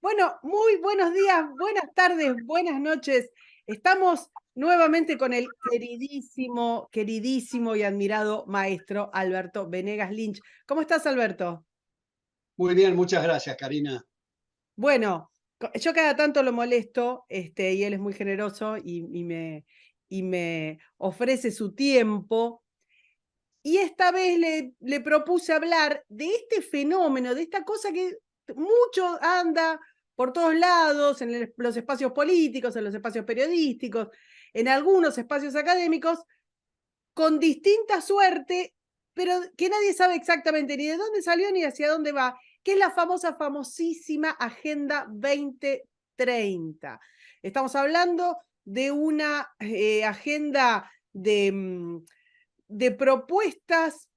Bueno, muy buenos días, buenas tardes, buenas noches. Estamos nuevamente con el queridísimo, queridísimo y admirado maestro Alberto Venegas Lynch. ¿Cómo estás, Alberto? Muy bien, muchas gracias, Karina. Bueno, yo cada tanto lo molesto, y él es muy generoso y me ofrece su tiempo. Y esta vez le propuse hablar de este fenómeno, de esta cosa que mucho anda por todos lados, en los espacios políticos, en los espacios periodísticos, en algunos espacios académicos, con distinta suerte, pero que nadie sabe exactamente ni de dónde salió ni hacia dónde va, que es la famosa, famosísima Agenda 2030. Estamos hablando de una agenda de propuestas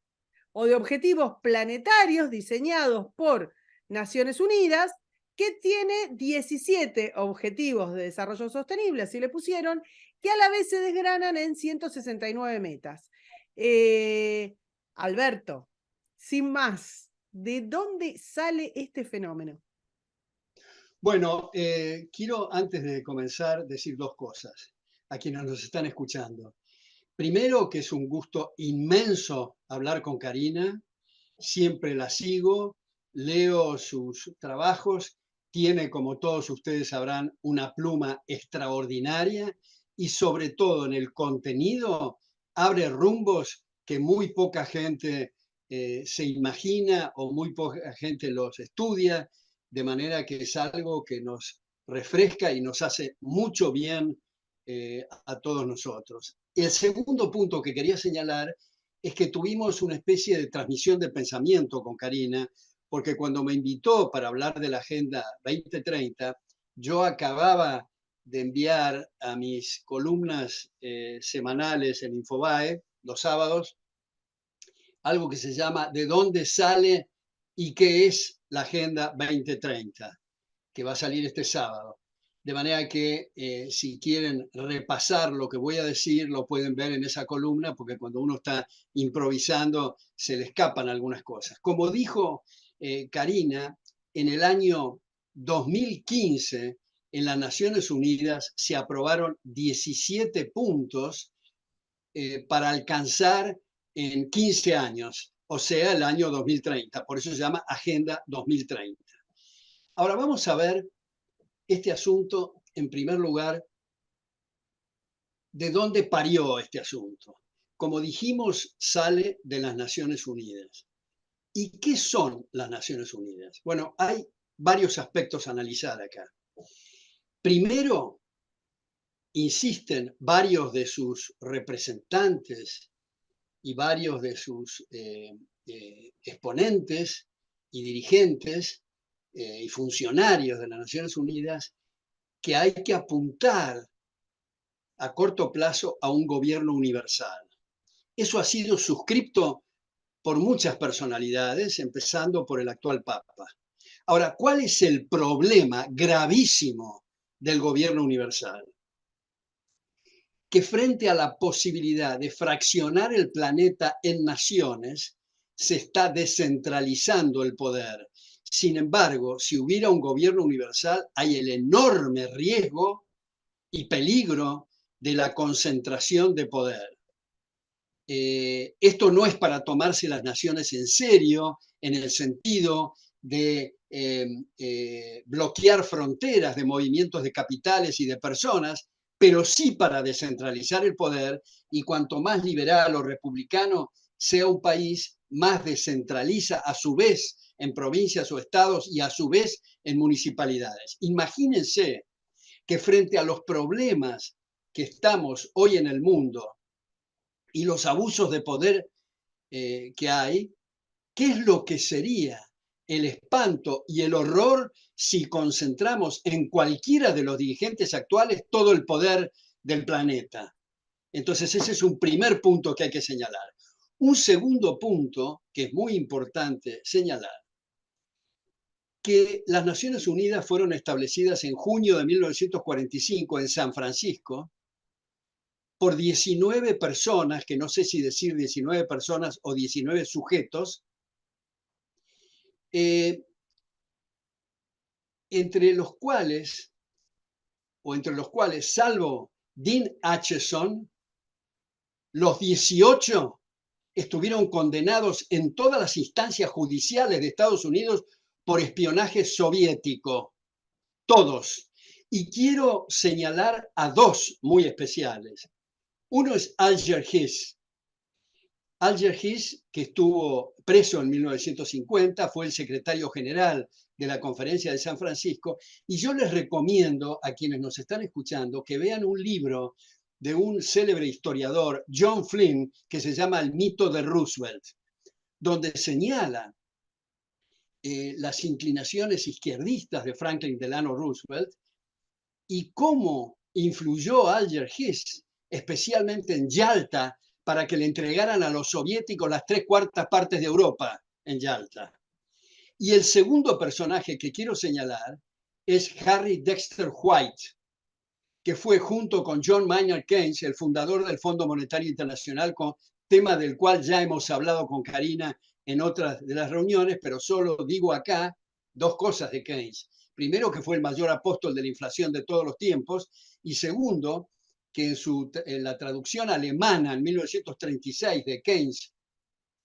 o de objetivos planetarios diseñados por Naciones Unidas, que tiene 17 objetivos de desarrollo sostenible, así le pusieron, que a la vez se desgranan en 169 metas. Eh, Alberto, sin más, ¿de dónde sale este fenómeno? Bueno, quiero antes de comenzar decir dos cosas a quienes nos están escuchando. Primero, que es un gusto inmenso hablar con Karina, siempre la sigo, leo sus trabajos, tiene, como todos ustedes sabrán, una pluma extraordinaria y sobre todo en el contenido abre rumbos que muy poca gente se imagina o muy poca gente los estudia, de manera que es algo que nos refresca y nos hace mucho bien a todos nosotros. El segundo punto que quería señalar es que tuvimos una especie de transmisión de pensamiento con Karina, porque cuando me invitó para hablar de la Agenda 2030, yo acababa de enviar a mis columnas semanales en Infobae, los sábados, algo que se llama ¿De dónde sale y qué es la Agenda 2030? Que va a salir este sábado. De manera que si quieren repasar lo que voy a decir, lo pueden ver en esa columna, porque cuando uno está improvisando se le escapan algunas cosas. Como dijo Karina, en el año 2015 en las Naciones Unidas se aprobaron 17 puntos para alcanzar en 15 años, o sea, el año 2030. Por eso se llama Agenda 2030. Ahora vamos a ver este asunto, en primer lugar, ¿de dónde parió este asunto? Como dijimos, sale de las Naciones Unidas. ¿Y qué son las Naciones Unidas? Bueno, hay varios aspectos a analizar acá. Primero, insisten varios de sus representantes y varios de sus exponentes y dirigentes y funcionarios de las Naciones Unidas que hay que apuntar a corto plazo a un gobierno universal. Eso ha sido suscripto por muchas personalidades, empezando por el actual Papa. Ahora, ¿cuál es el problema gravísimo del gobierno universal? Que frente a la posibilidad de fraccionar el planeta en naciones, se está descentralizando el poder. Sin embargo, si hubiera un gobierno universal, hay el enorme riesgo y peligro de la concentración de poder. Esto no es para tomarse las naciones en serio, en el sentido de bloquear fronteras de movimientos de capitales y de personas, pero sí para descentralizar el poder, y cuanto más liberal o republicano sea un país, más descentraliza a su vez en provincias o estados y a su vez en municipalidades. Imagínense que frente a los problemas que estamos hoy en el mundo y los abusos de poder que hay, ¿qué es lo que sería el espanto y el horror si concentramos en cualquiera de los dirigentes actuales todo el poder del planeta? Entonces ese es un primer punto que hay que señalar. Un segundo punto que es muy importante señalar, que las Naciones Unidas fueron establecidas en junio de 1945 en San Francisco por 19 personas, que no sé si decir 19 personas o 19 sujetos, eh, entre los cuales, salvo Dean Acheson, los 18 estuvieron condenados en todas las instancias judiciales de Estados Unidos por espionaje soviético. Todos. Y quiero señalar a dos muy especiales. Uno es Alger Hiss. Alger Hiss, que estuvo preso en 1950, fue el secretario general de la Conferencia de San Francisco, y yo les recomiendo a quienes nos están escuchando que vean un libro de un célebre historiador, John Flynn, que se llama El mito de Roosevelt, donde señala las inclinaciones izquierdistas de Franklin Delano Roosevelt y cómo influyó Alger Hiss, especialmente en Yalta, para que le entregaran a los soviéticos las 3/4 partes de Europa en Yalta. Y el segundo personaje que quiero señalar es Harry Dexter White, que fue junto con John Maynard Keynes el fundador del Fondo Monetario Internacional, tema del cual ya hemos hablado con Karina en otras de las reuniones, pero solo digo acá dos cosas de Keynes. Primero, que fue el mayor apóstol de la inflación de todos los tiempos, y segundo, que en la traducción alemana en 1936 de Keynes,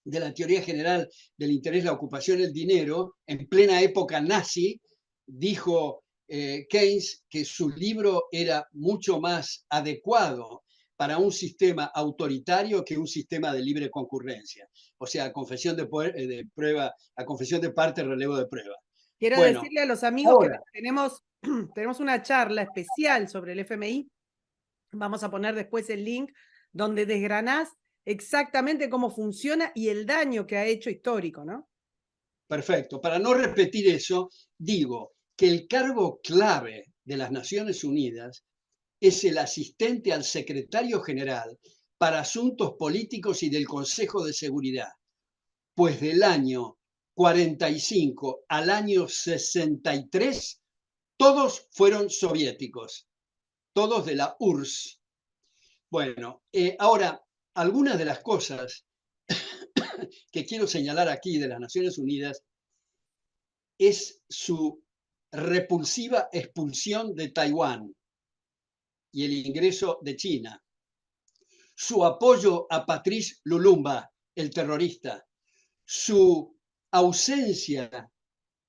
de la teoría general del interés, la ocupación, el dinero, en plena época nazi, dijo Keynes que su libro era mucho más adecuado para un sistema autoritario que un sistema de libre concurrencia. O sea, a confesión de prueba, a confesión de parte, relevo de prueba. Quiero Bueno, decirle a los amigos ahora, que tenemos una charla especial sobre el FMI. Vamos a poner después el link donde desgranás exactamente cómo funciona y el daño que ha hecho histórico, ¿no? perfecto. Para no repetir eso, digo que el cargo clave de las Naciones Unidas es el asistente al secretario general para asuntos políticos y del Consejo de Seguridad, pues del año 45 al año 63, todos fueron soviéticos, todos de la URSS. Bueno, ahora, algunas de las cosas que quiero señalar aquí de las Naciones Unidas es su repulsiva expulsión de Taiwán y el ingreso de China, su apoyo a Patrice Lumumba, el terrorista, su ausencia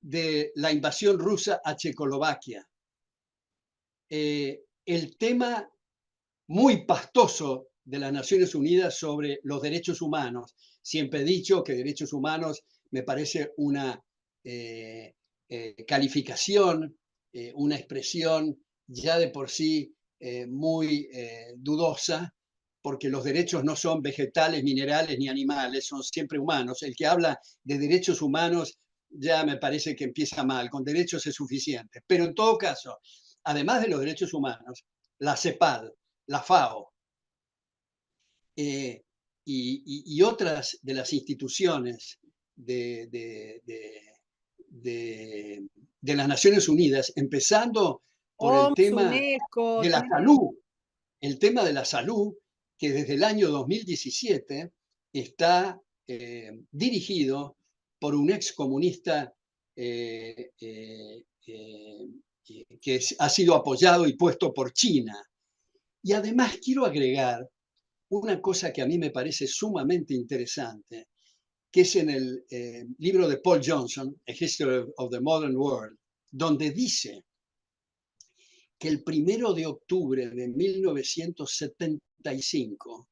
de la invasión rusa a Checoslovaquia, el tema muy pastoso de las Naciones Unidas sobre los derechos humanos. Siempre he dicho que derechos humanos me parece una calificación, una expresión ya de por sí muy dudosa, porque los derechos no son vegetales, minerales ni animales, son siempre humanos. El que habla de derechos humanos ya me parece que empieza mal, con derechos es suficiente. Pero en todo caso, además de los derechos humanos, la CEPAL, la FAO y otras de las instituciones de las Naciones Unidas, empezando por el OMS, tema UNESCO, de la salud, el tema de la salud, que desde el año 2017 está dirigido por un excomunista que ha sido apoyado y puesto por China. Y además quiero agregar una cosa que a mí me parece sumamente interesante, que es en el libro de Paul Johnson, A History of the Modern World, donde dice que el 1 de octubre de 1975,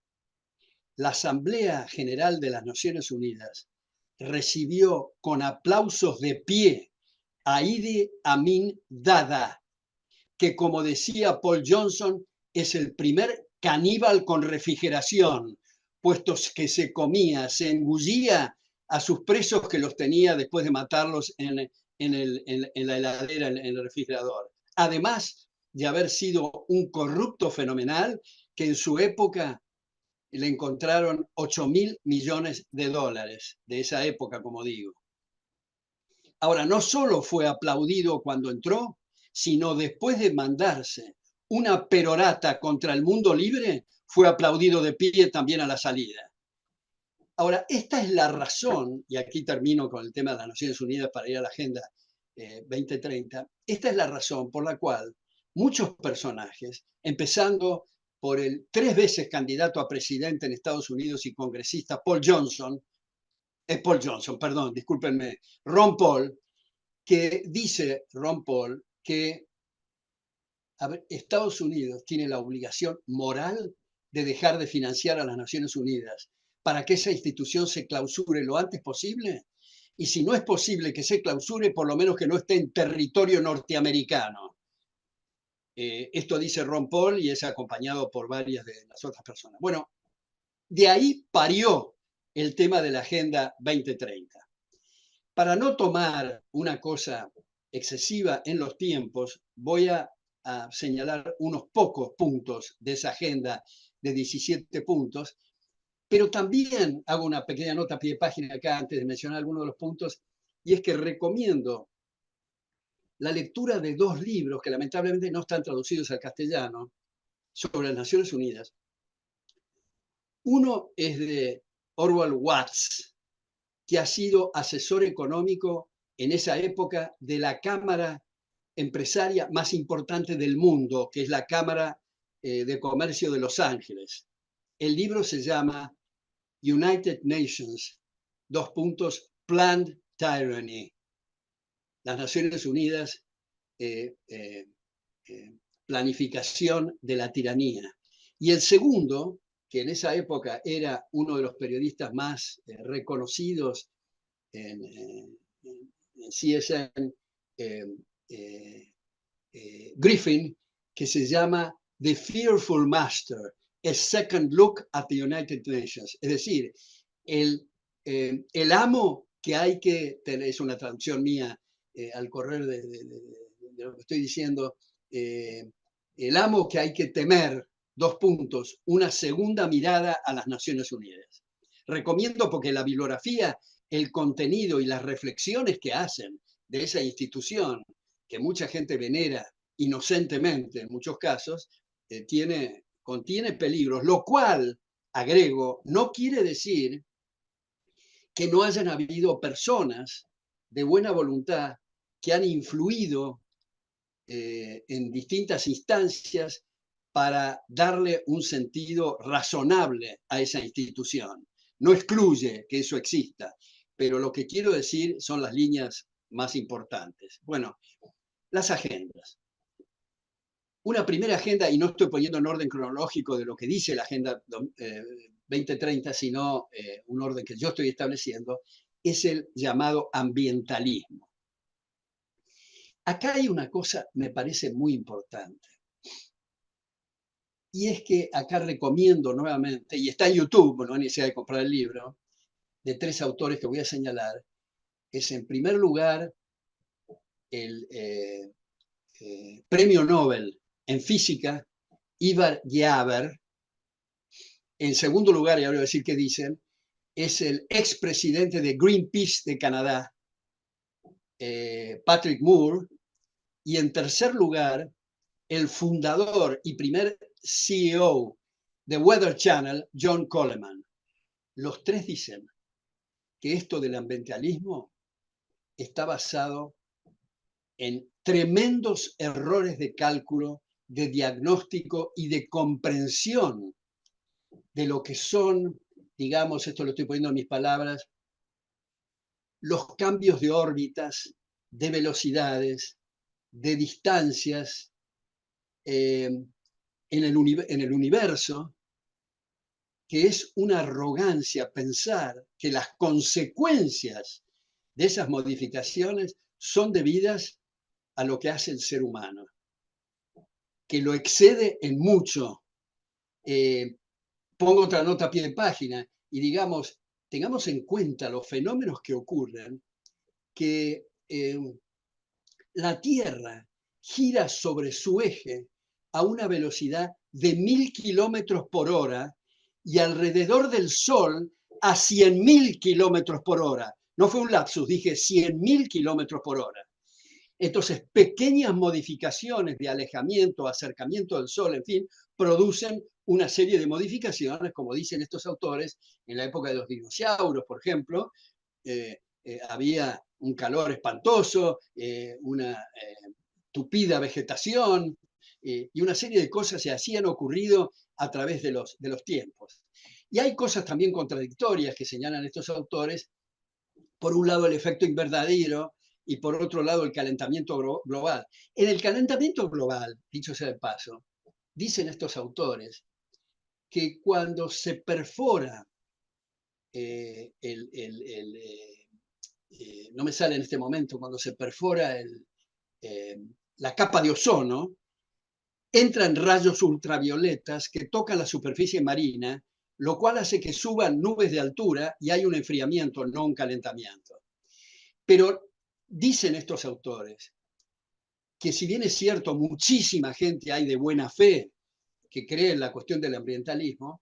la Asamblea General de las Naciones Unidas recibió con aplausos de pie a Idi Amin Dada, que, como decía Paul Johnson, es el primer caníbal con refrigeración, puesto que se comía, se engullía a sus presos que los tenía después de matarlos en la heladera, en el refrigerador. Además de haber sido un corrupto fenomenal que en su época le encontraron 8.000 millones de dólares, de esa época, como digo. Ahora, no solo fue aplaudido cuando entró, sino después de mandarse una perorata contra el mundo libre, fue aplaudido de pie también a la salida. Ahora, esta es la razón, y aquí termino con el tema de las Naciones Unidas para ir a la agenda 2030. Esta es la razón por la cual muchos personajes, empezando por el 3 veces candidato a presidente en Estados Unidos y congresista Paul Johnson, perdón, discúlpenme, Ron Paul, que dice Ron Paul que Estados Unidos tiene la obligación moral de dejar de financiar a las Naciones Unidas para que esa institución se clausure lo antes posible. Y si no es posible que se clausure, por lo menos que no esté en territorio norteamericano. Esto dice Ron Paul y es acompañado por varias de las otras personas. Bueno, de ahí parió el tema de la Agenda 2030. Para no tomar una cosa excesiva en los tiempos, voy a señalar unos pocos puntos de esa agenda de 17 puntos, pero también hago una pequeña nota a pie de página acá antes de mencionar algunos de los puntos, y es que recomiendo la lectura de 2 libros que lamentablemente no están traducidos al castellano sobre las Naciones Unidas. Uno es de Orwell Watts, que ha sido asesor económico en esa época de la Cámara empresaria más importante del mundo, que es la Cámara de Comercio de Los Ángeles. El libro se llama United Nations, Planned Tyranny, las Naciones Unidas, planificación de la tiranía. Y el segundo, que en esa época era uno de los periodistas más reconocidos en CSN, Griffin, que se llama The Fearful Master, A Second Look at the United Nations. Es decir, el amo que hay que tener, es una traducción mía al correr de lo que estoy diciendo, el amo que hay que temer, una segunda mirada a las Naciones Unidas. Recomiendo porque la bibliografía, el contenido y las reflexiones que hacen de esa institución, que mucha gente venera inocentemente en muchos casos, contiene peligros, lo cual, agrego, no quiere decir que no hayan habido personas de buena voluntad que han influido en distintas instancias para darle un sentido razonable a esa institución. No excluye que eso exista, pero lo que quiero decir son las líneas más importantes. Bueno, las agendas. Una primera agenda, y no estoy poniendo en orden cronológico de lo que dice la Agenda 2030, sino un orden que yo estoy estableciendo, es el llamado ambientalismo. Acá hay una cosa, me parece muy importante, y es que acá recomiendo nuevamente, y está en YouTube, no hay necesidad de comprar el libro, de 3 autores que voy a señalar. Es en primer lugar el premio Nobel en física, Ivar Giaever. En segundo lugar, y ahora voy a decir qué dicen, es el expresidente de Greenpeace de Canadá, Patrick Moore. Y en tercer lugar, el fundador y primer CEO de Weather Channel, John Coleman. Los 3 dicen que esto del ambientalismo está basado en tremendos errores de cálculo, de diagnóstico y de comprensión de lo que son, digamos, esto lo estoy poniendo en mis palabras, los cambios de órbitas, de velocidades, de distancias en el universo, que es una arrogancia pensar que las consecuencias de esas modificaciones son debidas a lo que hace el ser humano, que lo excede en mucho. Pongo otra nota a pie de página y digamos, tengamos en cuenta los fenómenos que ocurren, que la Tierra gira sobre su eje a una velocidad de 1000 kilómetros por hora y alrededor del Sol a 100.000 kilómetros por hora. No fue un lapsus, dije 100.000 kilómetros por hora. Entonces, pequeñas modificaciones de alejamiento, acercamiento del Sol, en fin, producen una serie de modificaciones, como dicen estos autores, en la época de los dinosaurios, por ejemplo, había un calor espantoso, una tupida vegetación, y una serie de cosas se hacían ocurrido a través de los tiempos. Y hay cosas también contradictorias que señalan estos autores. Por un lado, el efecto invernadero y por otro lado, el calentamiento global. En el calentamiento global, dicho sea de paso, dicen estos autores que cuando se perfora no me sale en este momento, cuando se perfora la capa de ozono, entran rayos ultravioletas que tocan la superficie marina, lo cual hace que suban nubes de altura y hay un enfriamiento, no un calentamiento. Pero dicen estos autores que si bien es cierto, muchísima gente hay de buena fe que cree en la cuestión del ambientalismo,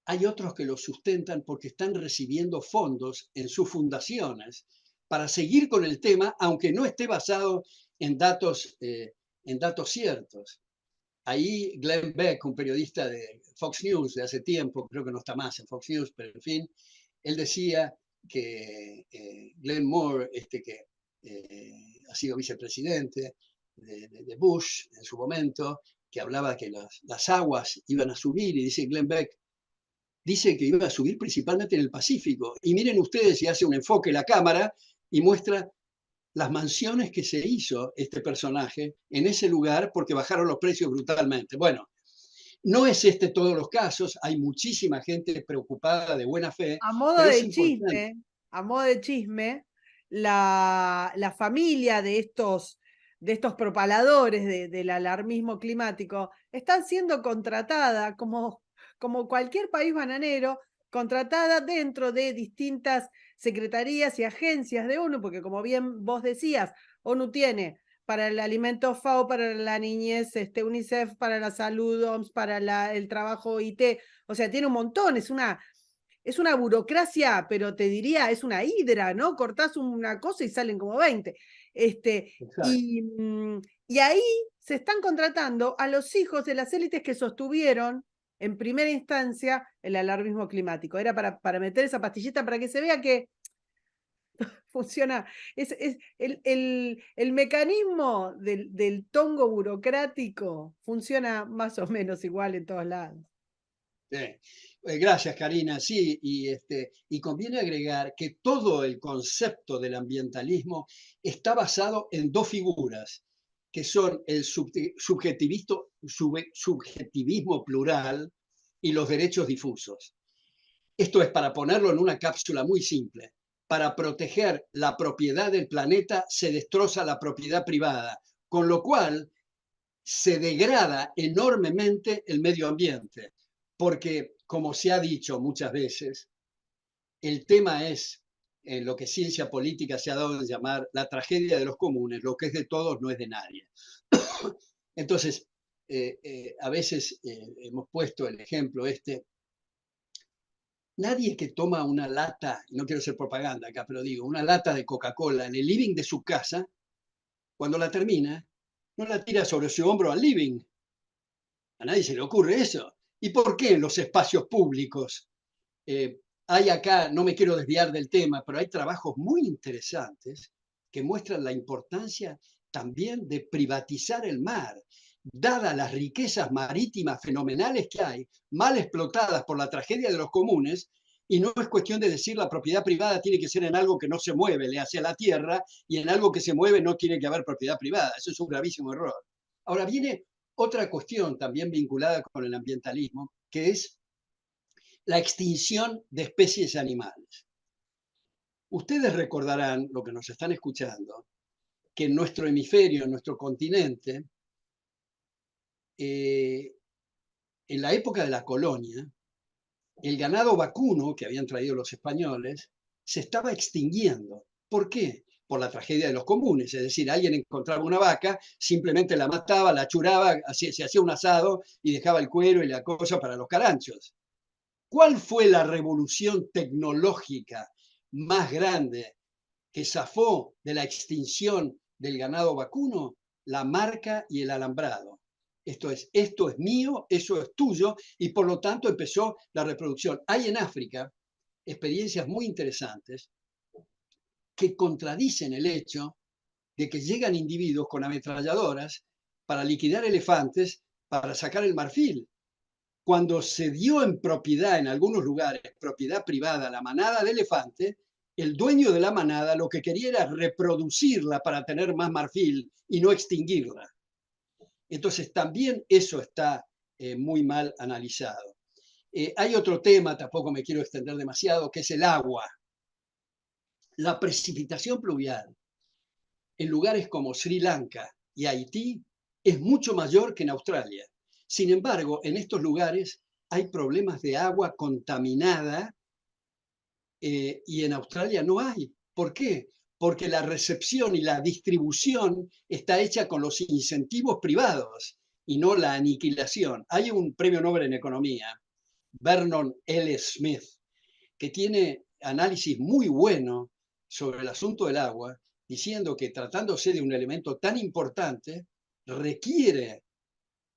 hay otros que lo sustentan porque están recibiendo fondos en sus fundaciones para seguir con el tema, aunque no esté basado en datos ciertos. Ahí Glenn Beck, un periodista de Fox News de hace tiempo, creo que no está más en Fox News, pero en fin, él decía que Glenn Moore, que ha sido vicepresidente de Bush en su momento, que hablaba que las aguas iban a subir, y dice Glenn Beck, dice que iba a subir principalmente en el Pacífico. Y miren ustedes si hace un enfoque la cámara y muestra las mansiones que se hizo este personaje en ese lugar porque bajaron los precios brutalmente. Bueno, no es todos los casos, hay muchísima gente preocupada de buena fe, A modo pero es de importante. chisme, a modo de chisme, la familia de estos propaladores del alarmismo climático están siendo contratada como cualquier país bananero, contratada dentro de distintas secretarías y agencias de ONU, porque como bien vos decías, ONU tiene para el alimento FAO, para la niñez, UNICEF, para la salud, OMS, para el trabajo IT, o sea, tiene un montón, es una burocracia, pero te diría, es una hidra, ¿no? Cortás una cosa y salen como 20. Exacto. Y ahí se están contratando a los hijos de las élites que sostuvieron en primera instancia el alarmismo climático. Era para meter esa pastillita para que se vea que funciona. Es el mecanismo del tongo burocrático funciona más o menos igual en todos lados. Gracias, Karina. Sí, y conviene agregar que todo el concepto del ambientalismo está basado en dos figuras, que son el subjetivismo plural y los derechos difusos. Esto es para ponerlo en una cápsula muy simple. Para proteger la propiedad del planeta se destroza la propiedad privada, con lo cual se degrada enormemente el medio ambiente, porque, como se ha dicho muchas veces, el tema es lo que ciencia política se ha dado a llamar la tragedia de los comunes, lo que es de todos no es de nadie. Entonces, a veces hemos puesto el ejemplo nadie que toma una lata, no quiero hacer propaganda acá, pero digo, una lata de Coca-Cola en el living de su casa, cuando la termina, no la tira sobre su hombro al living. A nadie se le ocurre eso. ¿Y por qué en los espacios públicos hay acá, no me quiero desviar del tema, pero hay trabajos muy interesantes que muestran la importancia también de privatizar el mar, dadas las riquezas marítimas fenomenales que hay, mal explotadas por la tragedia de los comunes, y no es cuestión de decir la propiedad privada tiene que ser en algo que no se mueve, le hace a la tierra, y en algo que se mueve no tiene que haber propiedad privada. Eso es un gravísimo error. Ahora viene otra cuestión también vinculada con el ambientalismo, que es la extinción de especies animales. Ustedes recordarán, lo que nos están escuchando, que en nuestro hemisferio, en nuestro continente, en la época de la colonia, el ganado vacuno que habían traído los españoles se estaba extinguiendo. ¿Por qué? Por la tragedia de los comunes, es decir, alguien encontraba una vaca, simplemente la mataba, la churaba, se hacía un asado y dejaba el cuero y la cosa para los caranchos. ¿Cuál fue la revolución tecnológica más grande que zafó de la extinción del ganado vacuno? La marca y el alambrado. Esto es mío, eso es tuyo, y por lo tanto empezó la reproducción. Hay en África experiencias muy interesantes que contradicen el hecho de que llegan individuos con ametralladoras para liquidar elefantes, para sacar el marfil. Cuando se dio en propiedad en algunos lugares, propiedad privada, la manada de elefantes, el dueño de la manada lo que quería era reproducirla para tener más marfil y no extinguirla. Entonces también eso está muy mal analizado. Hay otro tema, tampoco me quiero extender demasiado, que es el agua. La precipitación pluvial en lugares como Sri Lanka y Haití es mucho mayor que en Australia. Sin embargo, en estos lugares hay problemas de agua contaminada y en Australia no hay. ¿Por qué? Porque la recepción y la distribución está hecha con los incentivos privados y no la aniquilación. Hay un premio Nobel en economía, Vernon L. Smith, que tiene análisis muy bueno sobre el asunto del agua, diciendo que tratándose de un elemento tan importante, requiere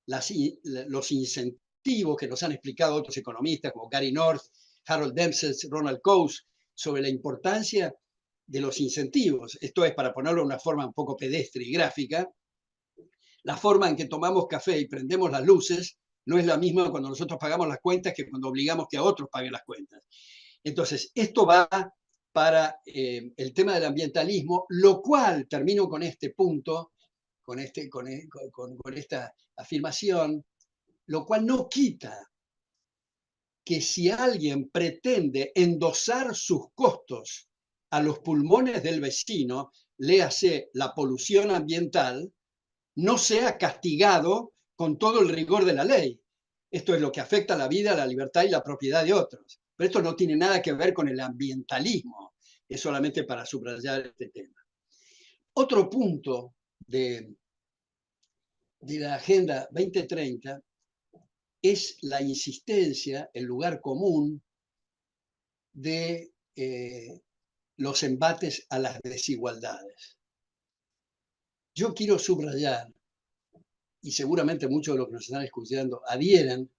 los incentivos que nos han explicado otros economistas como Gary North, Harold Dempsey, Ronald Coase, sobre la importancia de los incentivos. Esto es, para ponerlo de una forma un poco pedestre y gráfica, la forma en que tomamos café y prendemos las luces no es la misma cuando nosotros pagamos las cuentas que cuando obligamos que a otros paguen las cuentas. Entonces, esto va para el tema del ambientalismo, lo cual, termino con este punto, con esta afirmación, lo cual no quita que si alguien pretende endosar sus costos a los pulmones del vecino, léase la polución ambiental, no sea castigado con todo el rigor de la ley. Esto es lo que afecta a la vida, la libertad y la propiedad de otros. Pero esto no tiene nada que ver con el ambientalismo, es solamente para subrayar este tema. Otro punto de la Agenda 2030 es la insistencia, el lugar común de los embates a las desigualdades. Yo quiero subrayar, y seguramente muchos de los que nos están escuchando adhieren,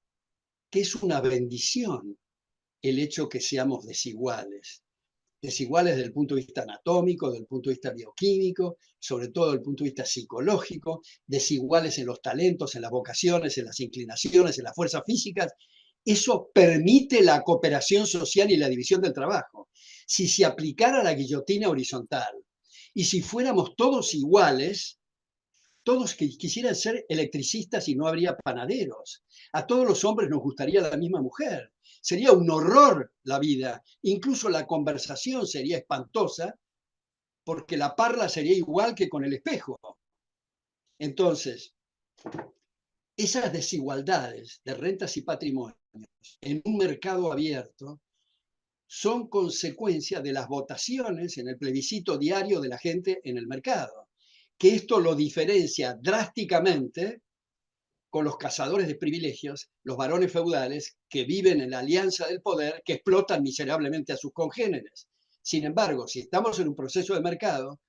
que es una bendición el hecho que seamos desiguales. Desiguales desde el punto de vista anatómico, desde el punto de vista bioquímico, sobre todo desde el punto de vista psicológico, desiguales en los talentos, en las vocaciones, en las inclinaciones, en las fuerzas físicas. Eso permite la cooperación social y la división del trabajo. Si se aplicara la guillotina horizontal y si fuéramos todos iguales, todos quisieran ser electricistas y no habría panaderos. A todos los hombres nos gustaría la misma mujer. Sería un horror la vida. Incluso la conversación sería espantosa porque la parla sería igual que con el espejo. Entonces, esas desigualdades de rentas y patrimonios en un mercado abierto son consecuencia de las votaciones en el plebiscito diario de la gente en el mercado, que esto lo diferencia drásticamente con los cazadores de privilegios, los varones feudales que viven en la alianza del poder, que explotan miserablemente a sus congéneres. Sin embargo, si estamos en un proceso de mercado,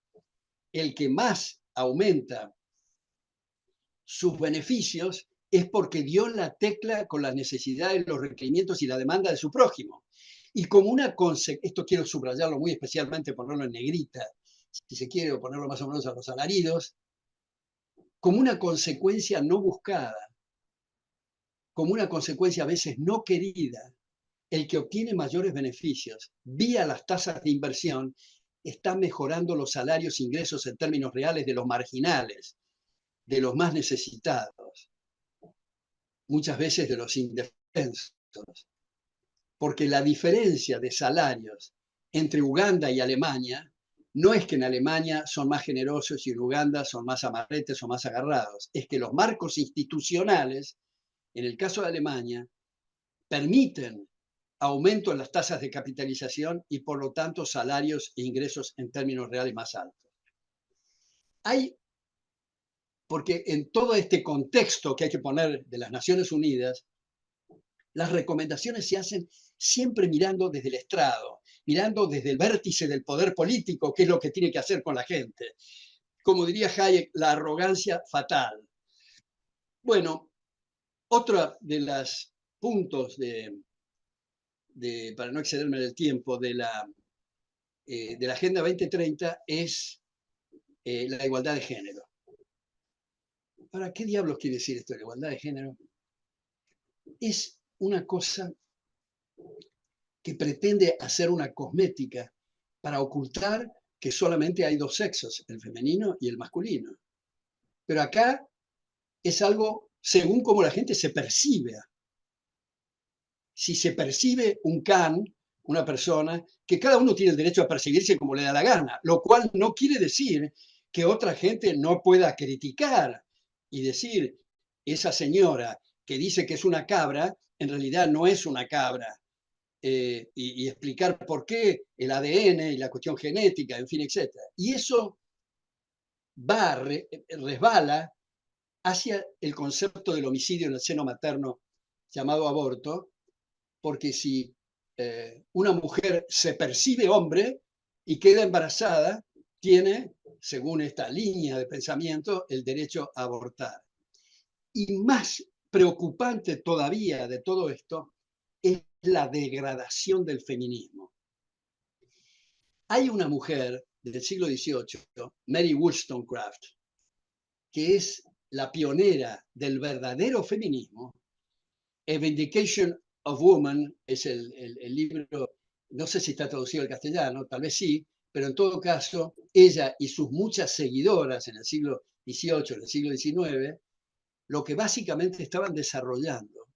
el que más aumenta sus beneficios es porque dio la tecla con las necesidades, los requerimientos y la demanda de su prójimo. Y como una consecuencia, esto quiero subrayarlo muy especialmente, ponerlo en negrita, si se quiere, o ponerlo más o menos a los alaridos, como una consecuencia no buscada, como una consecuencia a veces no querida, el que obtiene mayores beneficios vía las tasas de inversión está mejorando los salarios e ingresos en términos reales de los marginales, de los más necesitados, muchas veces de los indefensos, porque la diferencia de salarios entre Uganda y Alemania no es que en Alemania son más generosos y en Uganda son más amarretes o más agarrados, es que los marcos institucionales, en el caso de Alemania, permiten aumento en las tasas de capitalización y por lo tanto salarios e ingresos en términos reales más altos. Porque en todo este contexto que hay que poner de las Naciones Unidas, las recomendaciones se hacen siempre mirando desde el estrado, mirando desde el vértice del poder político, que es lo que tiene que hacer con la gente. Como diría Hayek, la arrogancia fatal. Bueno, otro de los puntos para no excederme del tiempo, de la de la Agenda 2030 es la igualdad de género. Ahora, ¿qué diablos quiere decir esto de la igualdad de género? Es una cosa que pretende hacer una cosmética para ocultar que solamente hay dos sexos, el femenino y el masculino. Pero acá es algo según cómo la gente se percibe. Si se percibe un can, una persona, que cada uno tiene el derecho a percibirse como le da la gana, lo cual no quiere decir que otra gente no pueda criticar y decir, esa señora que dice que es una cabra, en realidad no es una cabra, y explicar por qué el ADN y la cuestión genética, en fin, etc. Y eso resbala hacia el concepto del homicidio en el seno materno llamado aborto, porque si una mujer se percibe hombre y queda embarazada, tiene, según esta línea de pensamiento, el derecho a abortar. Y más preocupante todavía de todo esto es la degradación del feminismo. Hay una mujer del siglo XVIII, Mary Wollstonecraft, que es la pionera del verdadero feminismo. A Vindication of Woman es el libro, no sé si está traducido al castellano, tal vez sí, pero en todo caso, ella y sus muchas seguidoras en el siglo XVIII, en el siglo XIX, lo que básicamente estaban desarrollando,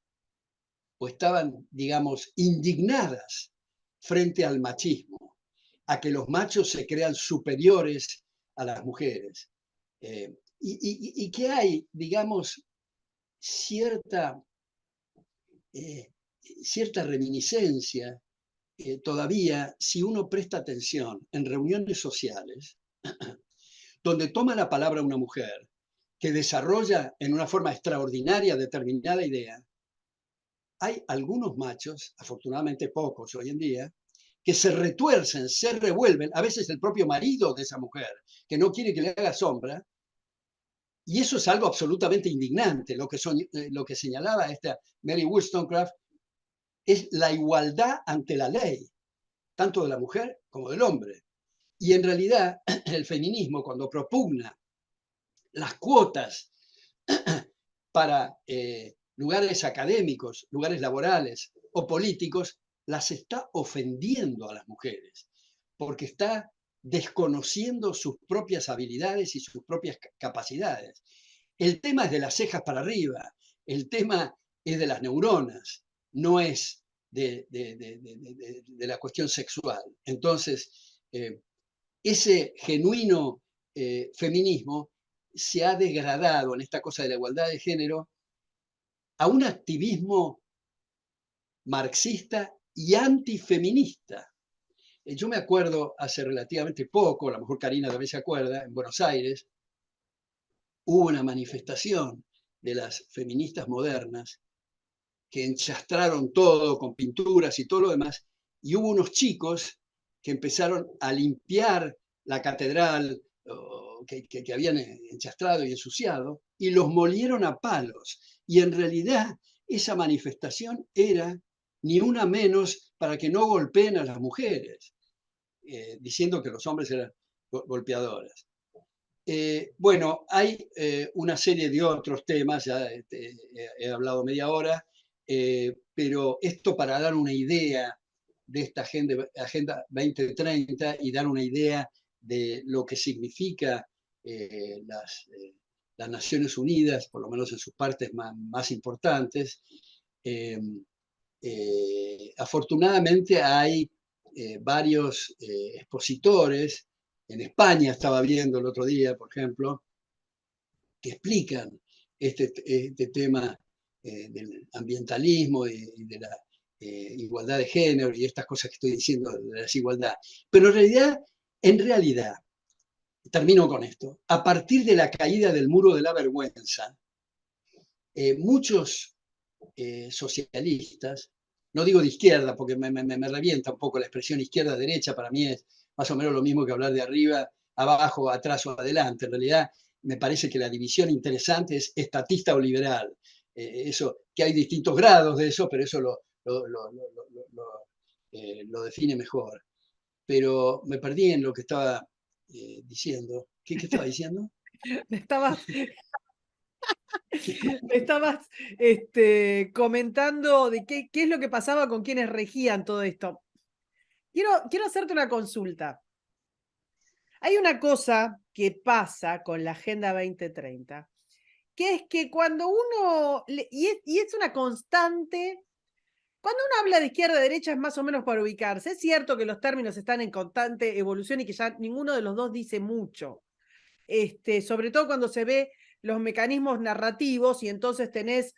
o estaban, digamos, indignadas frente al machismo, a que los machos se crean superiores a las mujeres. Y que hay, digamos, cierta reminiscencia todavía, si uno presta atención en reuniones sociales, donde toma la palabra una mujer que desarrolla en una forma extraordinaria determinada idea, hay algunos machos, afortunadamente pocos hoy en día, que se retuercen, se revuelven, a veces el propio marido de esa mujer, que no quiere que le haga sombra, y eso es algo absolutamente indignante. Lo que señalaba esta Mary Wollstonecraft es la igualdad ante la ley, tanto de la mujer como del hombre. Y en realidad el feminismo, cuando propugna las cuotas para lugares académicos, lugares laborales o políticos, las está ofendiendo a las mujeres, porque está desconociendo sus propias habilidades y sus propias capacidades. El tema es de las cejas para arriba, el tema es de las neuronas, no es de la cuestión sexual. Entonces, ese genuino feminismo se ha degradado en esta cosa de la igualdad de género a un activismo marxista y antifeminista. Yo me acuerdo hace relativamente poco, a lo mejor Karina también se acuerda, en Buenos Aires hubo una manifestación de las feministas modernas que enchastraron todo con pinturas y todo lo demás, y hubo unos chicos que empezaron a limpiar la catedral que habían enchastrado y ensuciado, y los molieron a palos. Y en realidad esa manifestación era ni una menos para que no golpeen a las mujeres, diciendo que los hombres eran golpeadores. Bueno, hay una serie de otros temas, ya he hablado media hora, pero esto para dar una idea de esta Agenda 2030 y dar una idea de lo que significa las Naciones Unidas, por lo menos en sus partes más importantes. Afortunadamente hay varios expositores. En España estaba viendo el otro día, por ejemplo, que explican este tema del ambientalismo y de la igualdad de género y estas cosas que estoy diciendo de la desigualdad. Pero en realidad, termino con esto, a partir de la caída del muro de la vergüenza, muchos socialistas, no digo de izquierda porque me revienta un poco la expresión izquierda-derecha, para mí es más o menos lo mismo que hablar de arriba, abajo, atrás o adelante. En realidad me parece que la división interesante es estatista o liberal. Eso, que hay distintos grados de eso, pero eso lo define mejor. pero me perdí en lo que estaba diciendo. ¿Qué estaba diciendo? Me estabas, me estabas comentando de qué es lo que pasaba con quienes regían todo esto. Quiero hacerte una consulta. Hay una cosa que pasa con la Agenda 2030, que es que cuando uno, y es una constante, cuando uno habla de izquierda y derecha es más o menos para ubicarse. Es cierto que los términos están en constante evolución y que ya ninguno de los dos dice mucho. Sobre todo cuando se ve los mecanismos narrativos y entonces tenés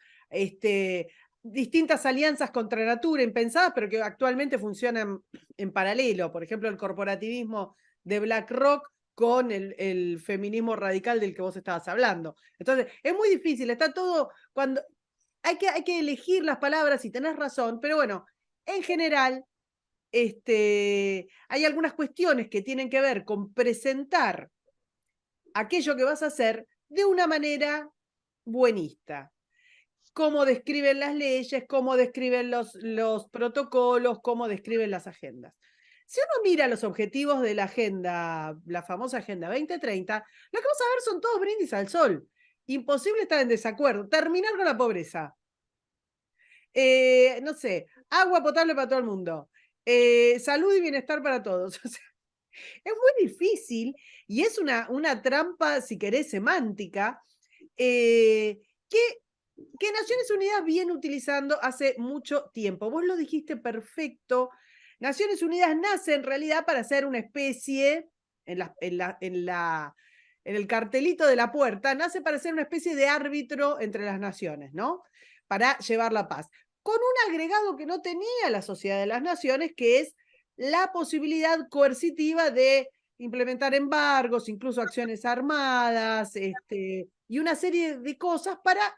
distintas alianzas contra natura impensadas, pero que actualmente funcionan en paralelo. Por ejemplo, el corporativismo de BlackRock con el feminismo radical del que vos estabas hablando. Entonces, es muy difícil, está todo, cuando hay que elegir las palabras y tenés razón, pero bueno, en general, hay algunas cuestiones que tienen que ver con presentar aquello que vas a hacer de una manera buenista. Cómo describen las leyes, cómo describen los protocolos, cómo describen las agendas. Si uno mira los objetivos de la agenda, la famosa Agenda 2030, lo que vamos a ver son todos brindis al sol. Imposible estar en desacuerdo. Terminar con la pobreza. No sé, agua potable para todo el mundo. Salud y bienestar para todos. O sea, es muy difícil y es una trampa, si querés, semántica, que Naciones Unidas viene utilizando hace mucho tiempo. Vos lo dijiste perfecto. Naciones Unidas nace en realidad para ser una especie, en el cartelito de la puerta, nace para ser una especie de árbitro entre las naciones, ¿no? Para llevar la paz. Con un agregado que no tenía la Sociedad de las Naciones, que es la posibilidad coercitiva de implementar embargos, incluso acciones armadas, y una serie de cosas para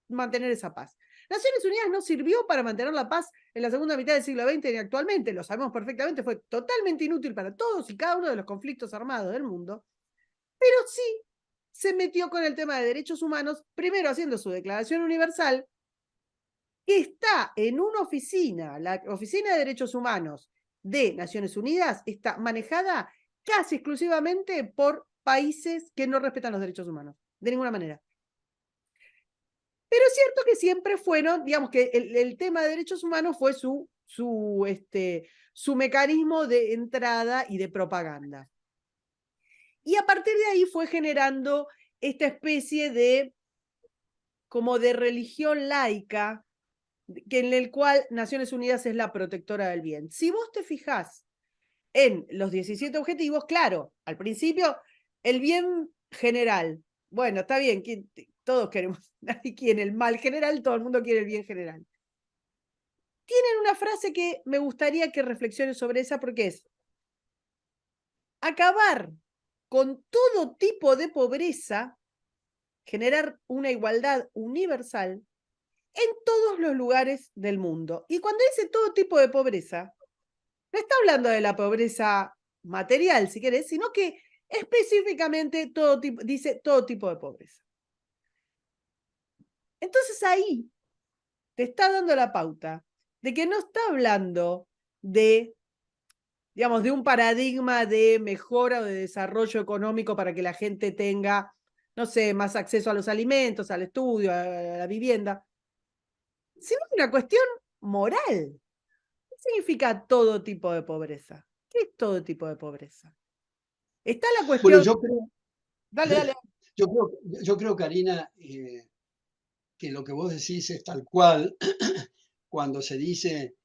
mantener esa paz. Naciones Unidas no sirvió para mantener la paz en la segunda mitad del siglo XX ni actualmente, lo sabemos perfectamente, fue totalmente inútil para todos y cada uno de los conflictos armados del mundo, pero sí se metió con el tema de derechos humanos, primero haciendo su Declaración Universal, que está en una oficina, la Oficina de Derechos Humanos de Naciones Unidas, está manejada casi exclusivamente por países que no respetan los derechos humanos, de ninguna manera. Pero es cierto que siempre fueron, digamos que el tema de derechos humanos fue su mecanismo de entrada y de propaganda. Y a partir de ahí fue generando esta especie de, como de religión laica, en el cual Naciones Unidas es la protectora del bien. Si vos te fijás en los 17 objetivos, claro, al principio, el bien general. Bueno, está bien, todos queremos, nadie quiere el mal general, todo el mundo quiere el bien general. Tienen una frase que me gustaría que reflexiones sobre esa porque es acabar con todo tipo de pobreza, generar una igualdad universal en todos los lugares del mundo. Y cuando dice todo tipo de pobreza, no está hablando de la pobreza material, si querés, sino que específicamente dice todo tipo de pobreza. Entonces ahí te está dando la pauta de que no está hablando de, digamos, de un paradigma de mejora o de desarrollo económico para que la gente tenga, no sé, más acceso a los alimentos, al estudio, a la vivienda, sino una cuestión moral. ¿Qué significa todo tipo de pobreza? ¿Qué es todo tipo de pobreza? Está la Bueno, cuestión. Dale, dale. yo creo, yo creo Karina, que lo que vos decís es tal cual cuando se dice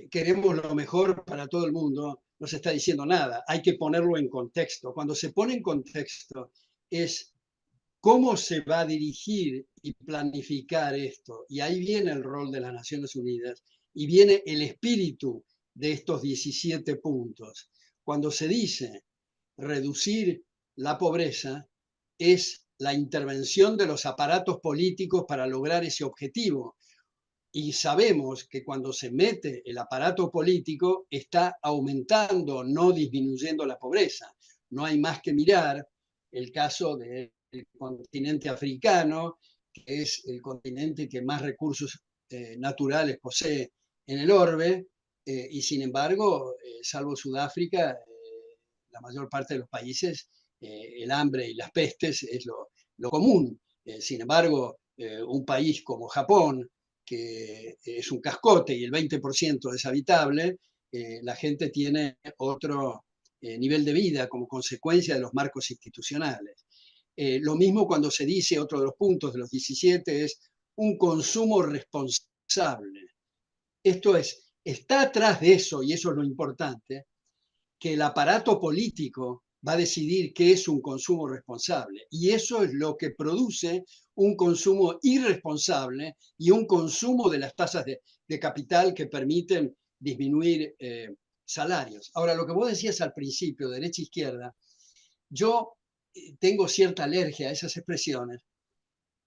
queremos lo mejor para todo el mundo, no se está diciendo nada, hay que ponerlo en contexto. Cuando se pone en contexto es cómo se va a dirigir y planificar esto. Y ahí viene el rol de las Naciones Unidas y viene el espíritu de estos 17 puntos. Cuando se dice reducir la pobreza, es la intervención de los aparatos políticos para lograr ese objetivo. Y sabemos que cuando se mete el aparato político está aumentando, no disminuyendo la pobreza. No hay más que mirar el caso del continente africano, que es el continente que más recursos naturales posee en el orbe, y sin embargo, salvo Sudáfrica, la mayor parte de los países el hambre y las pestes es lo común. Sin embargo, un país como Japón, que es un cascote y el 20% es habitable, la gente tiene otro nivel de vida como consecuencia de los marcos institucionales. Lo mismo cuando se dice, otro de los puntos de los 17 es un consumo responsable. Esto es, está atrás de eso, y eso es lo importante, que el aparato político va a decidir qué es un consumo responsable. Y eso es lo que produce un consumo irresponsable y un consumo de las tasas de capital que permiten disminuir salarios. Ahora, lo que vos decías al principio, derecha-izquierda, yo tengo cierta alergia a esas expresiones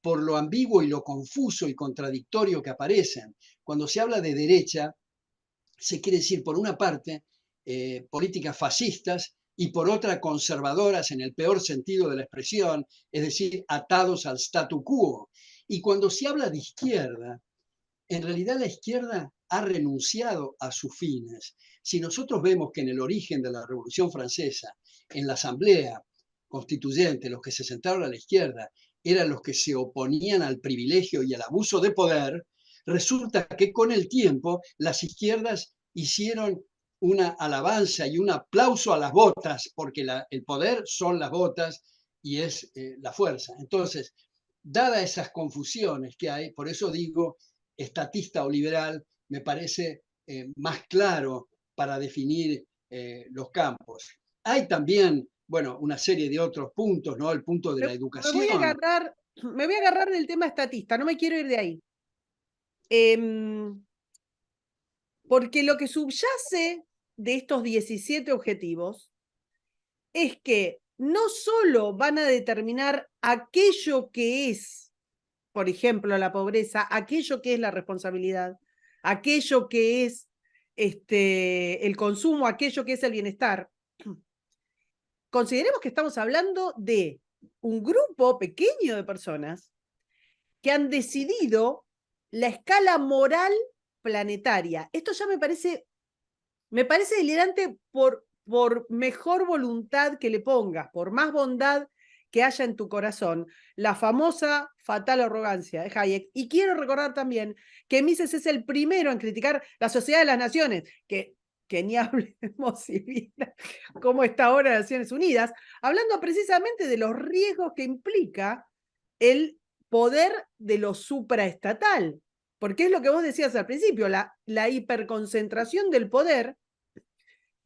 por lo ambiguo y lo confuso y contradictorio que aparecen. Cuando se habla de derecha, se quiere decir, por una parte, políticas fascistas y por otra, conservadoras en el peor sentido de la expresión, es decir, atados al statu quo. Y cuando se habla de izquierda, en realidad la izquierda ha renunciado a sus fines. Si nosotros vemos que en el origen de la Revolución Francesa, en la Asamblea Constituyente, los que se sentaron a la izquierda eran los que se oponían al privilegio y al abuso de poder, resulta que con el tiempo las izquierdas hicieron una alabanza y un aplauso a las botas, porque el poder son las botas y es la fuerza. Entonces, dadas esas confusiones que hay, por eso digo, estatista o liberal, me parece más claro para definir los campos. Hay también, bueno, una serie de otros puntos, ¿no? El punto de la educación. Me voy a agarrar del tema estatista, no me quiero ir de ahí. Porque lo que subyace de estos 17 objetivos es que no solo van a determinar aquello que es, por ejemplo, la pobreza, aquello que es la responsabilidad, aquello que es el consumo, aquello que es el bienestar. Consideremos que estamos hablando de un grupo pequeño de personas que han decidido la escala moral planetaria. Esto ya me parece delirante por mejor voluntad que le pongas, por más bondad que haya en tu corazón. La famosa fatal arrogancia de Hayek. Y quiero recordar también que Mises es el primero en criticar la Sociedad de las Naciones, que ni hablemos si viera cómo está ahora Naciones Unidas, hablando precisamente de los riesgos que implica el poder de lo supraestatal. Porque es lo que vos decías al principio, la hiperconcentración del poder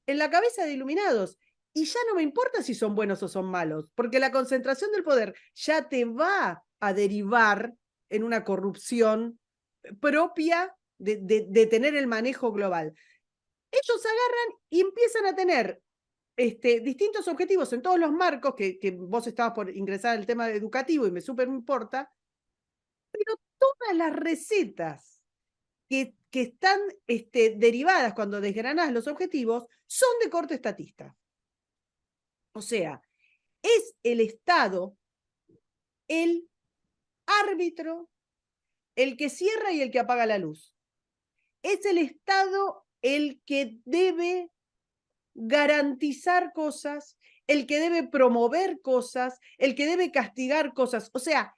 en la cabeza de iluminados. Y ya no me importa si son buenos o son malos, porque la concentración del poder ya te va a derivar en una corrupción propia de tener el manejo global. Ellos agarran y empiezan a tener distintos objetivos en todos los marcos, que vos estabas por ingresar al tema educativo y me súper importa, pero todas las recetas que están derivadas cuando desgranás los objetivos son de corte estatista. O sea, es el Estado el árbitro, el que cierra y el que apaga la luz. Es el Estado el que debe garantizar cosas, el que debe promover cosas, el que debe castigar cosas. O sea,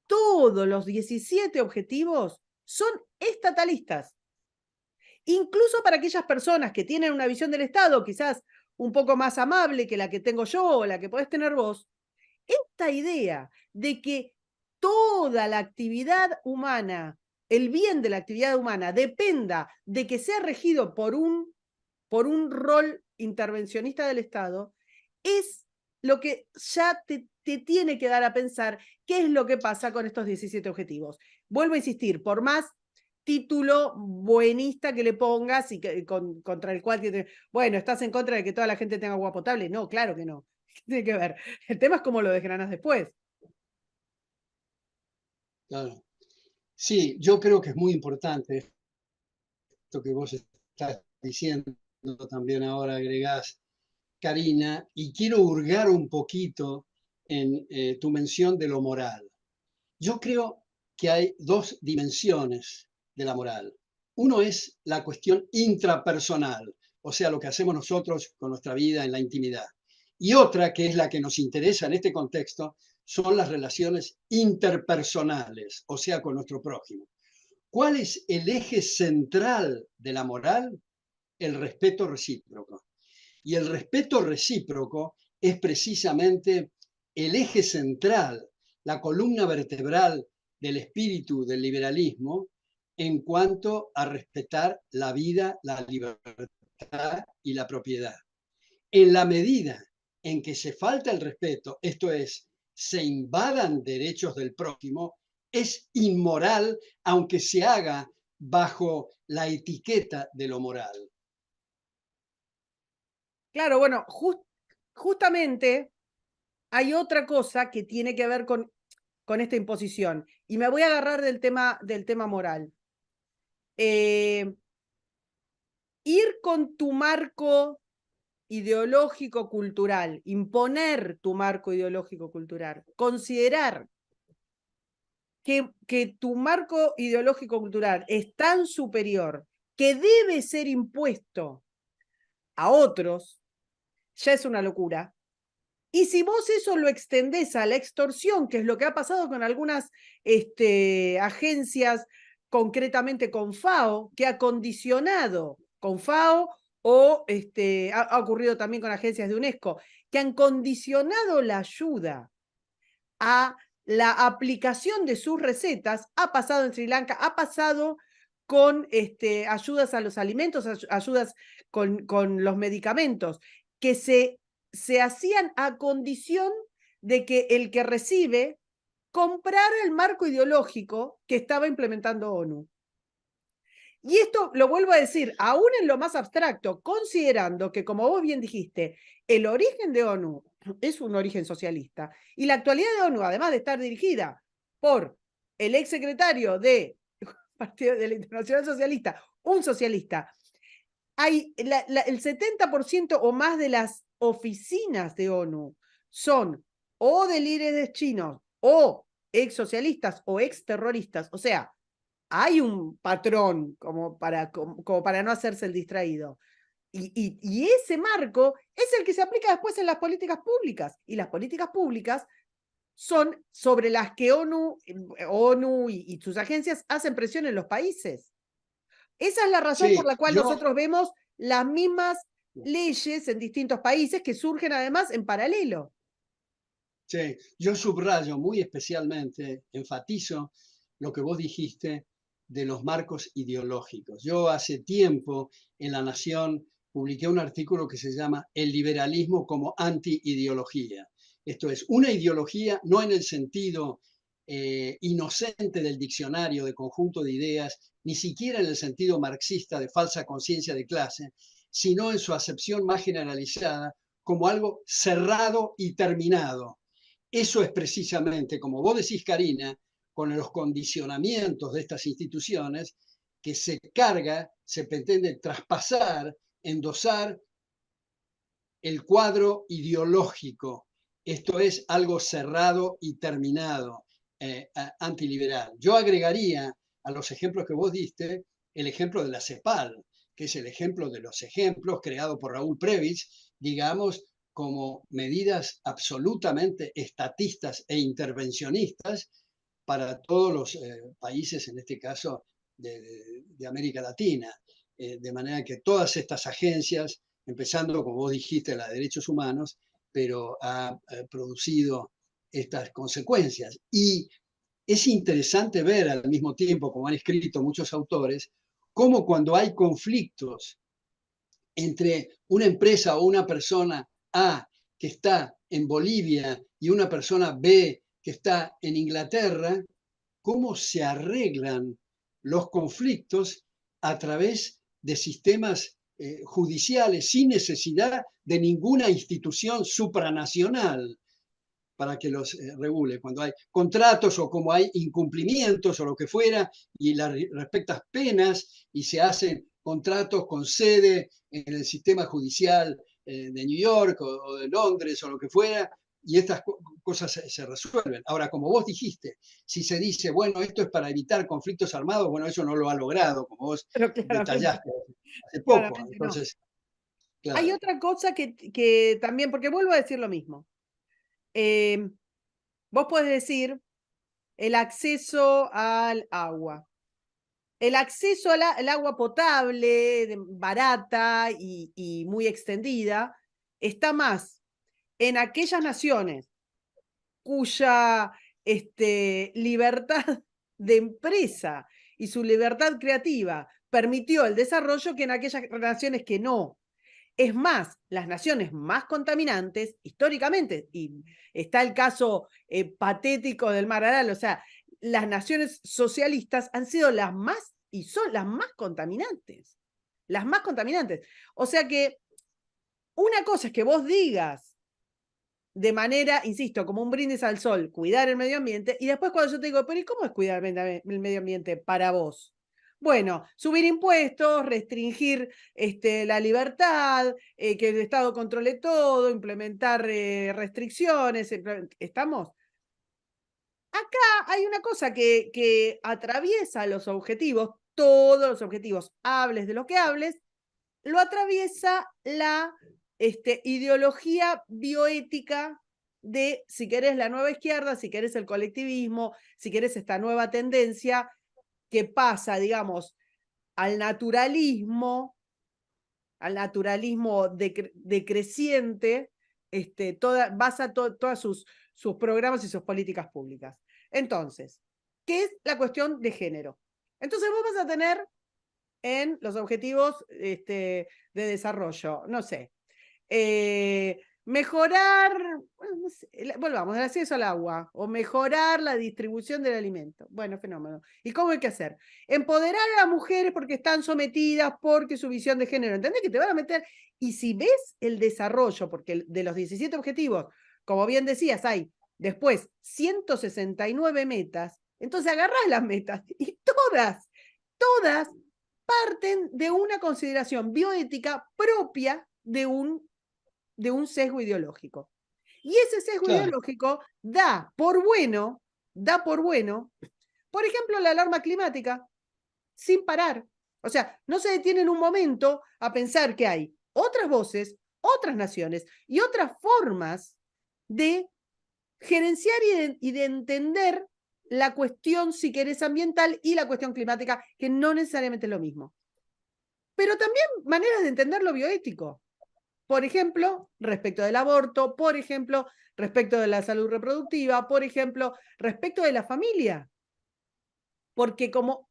todos los 17 objetivos son estatalistas. Incluso para aquellas personas que tienen una visión del Estado quizás un poco más amable que la que tengo yo o la que podés tener vos, esta idea de que toda la actividad humana, el bien de la actividad humana, dependa de que sea regido por un rol intervencionista del Estado, es lo que ya te tiene que dar a pensar qué es lo que pasa con estos 17 objetivos. Vuelvo a insistir, por más título buenista que le pongas y contra el cual, bueno, ¿estás en contra de que toda la gente tenga agua potable? No, claro que no. ¿Qué tiene que ver? El tema es cómo lo desgranas después. Claro. Sí, yo creo que es muy importante esto que vos estás diciendo, también ahora agregás, Karina, y quiero hurgar un poquito en tu mención de lo moral. Yo creo que hay dos dimensiones de la moral. Uno es la cuestión intrapersonal, o sea, lo que hacemos nosotros con nuestra vida en la intimidad. Y otra, que es la que nos interesa en este contexto, son las relaciones interpersonales, o sea, con nuestro prójimo. ¿Cuál es el eje central de la moral? El respeto recíproco. Y el respeto recíproco es precisamente el eje central, la columna vertebral del espíritu del liberalismo en cuanto a respetar la vida, la libertad y la propiedad. En la medida en que se falta el respeto, esto es, se invadan derechos del prójimo, es inmoral, aunque se haga bajo la etiqueta de lo moral. Claro, bueno, justamente hay otra cosa que tiene que ver con esta imposición, y me voy a agarrar del tema moral. Ir con tu marco ideológico cultural, imponer tu marco ideológico cultural, considerar que tu marco ideológico cultural es tan superior que debe ser impuesto a otros, ya es una locura. Y si vos eso lo extendés a la extorsión, que es lo que ha pasado con algunas agencias, concretamente con FAO, que ha condicionado con FAO o ha ocurrido también con agencias de UNESCO, que han condicionado la ayuda a la aplicación de sus recetas, ha pasado en Sri Lanka, ha pasado con ayudas a los alimentos, ayudas con los medicamentos, que se hacían a condición de que el que recibe comprara el marco ideológico que estaba implementando ONU. Y esto lo vuelvo a decir, aún en lo más abstracto, considerando que, como vos bien dijiste, el origen de ONU es un origen socialista y la actualidad de ONU, además de estar dirigida por el ex secretario de Partido de la Internacional Socialista, un socialista, hay el 70% o más de las oficinas de ONU son o de líderes chinos o ex socialistas o ex terroristas, o sea, hay un patrón como para no hacerse el distraído. Y ese marco es el que se aplica después en las políticas públicas. Y las políticas públicas son sobre las que ONU y sus agencias hacen presión en los países. Esa es la razón por Sí, la cual nosotros vemos las mismas leyes en distintos países que surgen además en paralelo. sí, yo subrayo muy especialmente, enfatizo lo que vos dijiste de los marcos ideológicos. Yo hace tiempo en La Nación publiqué un artículo que se llama El liberalismo como anti-ideología. Esto es, una ideología no en el sentido inocente del diccionario de conjunto de ideas, ni siquiera en el sentido marxista de falsa conciencia de clase, sino en su acepción más generalizada como algo cerrado y terminado. Eso es precisamente, como vos decís, Karina, con los condicionamientos de estas instituciones, que se carga, se pretende traspasar, endosar el cuadro ideológico. Esto es algo cerrado y terminado, antiliberal. Yo agregaría a los ejemplos que vos diste el ejemplo de la CEPAL, que es el ejemplo de los ejemplos creado por Raúl Previs, digamos, como medidas absolutamente estatistas e intervencionistas para todos los países, en este caso de América Latina. De manera que todas estas agencias, empezando, como vos dijiste, la de derechos humanos, pero ha producido estas consecuencias. Y es interesante ver al mismo tiempo, como han escrito muchos autores, cómo cuando hay conflictos entre una empresa o una persona A que está en Bolivia y una persona B que está en Inglaterra, cómo se arreglan los conflictos a través de sistemas judiciales sin necesidad de ninguna institución supranacional para que los regule. Cuando hay contratos o como hay incumplimientos o lo que fuera, y las respectas penas, y se hacen contratos con sede en el sistema judicial de New York o de Londres o lo que fuera, y estas cosas se resuelven. Ahora, como vos dijiste, si se dice, bueno, esto es para evitar conflictos armados, bueno, eso no lo ha logrado, como vos Pero claramente, detallaste hace poco. claramente no. Entonces, Hay claro, otra cosa que también, porque vuelvo a decir lo mismo. Vos podés decir el acceso al agua. El acceso al agua potable, barata y muy extendida, está más en aquellas naciones cuya libertad de empresa y su libertad creativa permitió el desarrollo que en aquellas naciones que no. Es más, las naciones más contaminantes, históricamente, y está el caso patético del Mar Aral, o sea, las naciones socialistas han sido las más y son las más contaminantes. Las más contaminantes. O sea que una cosa es que vos digas de manera, insisto, como un brindis al sol, cuidar el medio ambiente, y después cuando yo te digo, pero ¿y cómo es cuidar el medio ambiente para vos? Bueno, subir impuestos, restringir la libertad, que el Estado controle todo, implementar restricciones, ¿estamos? Acá hay una cosa que atraviesa los objetivos, todos los objetivos, hables de lo que hables, lo atraviesa la ideología bioética de, si querés, la nueva izquierda, si querés el colectivismo, si querés esta nueva tendencia que pasa, digamos, al naturalismo decreciente, basa todas sus programas y sus políticas públicas. Entonces, ¿qué es la cuestión de género? Entonces vos vas a tener en los objetivos de desarrollo, no sé, mejorar, bueno, no sé, volvamos, el acceso al agua, o mejorar la distribución del alimento. Bueno, fenómeno. ¿Y cómo hay que hacer? Empoderar a las mujeres porque están sometidas, porque su visión de género, ¿entendés? Que te van a meter, y si ves el desarrollo, porque de los 17 objetivos, como bien decías, hay después 169 metas, entonces agarrás las metas y todas parten de una consideración bioética propia de un sesgo ideológico. Y ese sesgo claro, ideológico da por bueno, por ejemplo, la alarma climática, sin parar. O sea, no se detiene en un momento a pensar que hay otras voces, otras naciones y otras formas de gerenciar y de entender la cuestión, si querés, ambiental y la cuestión climática, que no necesariamente es lo mismo. Pero también maneras de entender lo bioético. Por ejemplo, respecto del aborto, por ejemplo, respecto de la salud reproductiva, por ejemplo, respecto de la familia. Porque como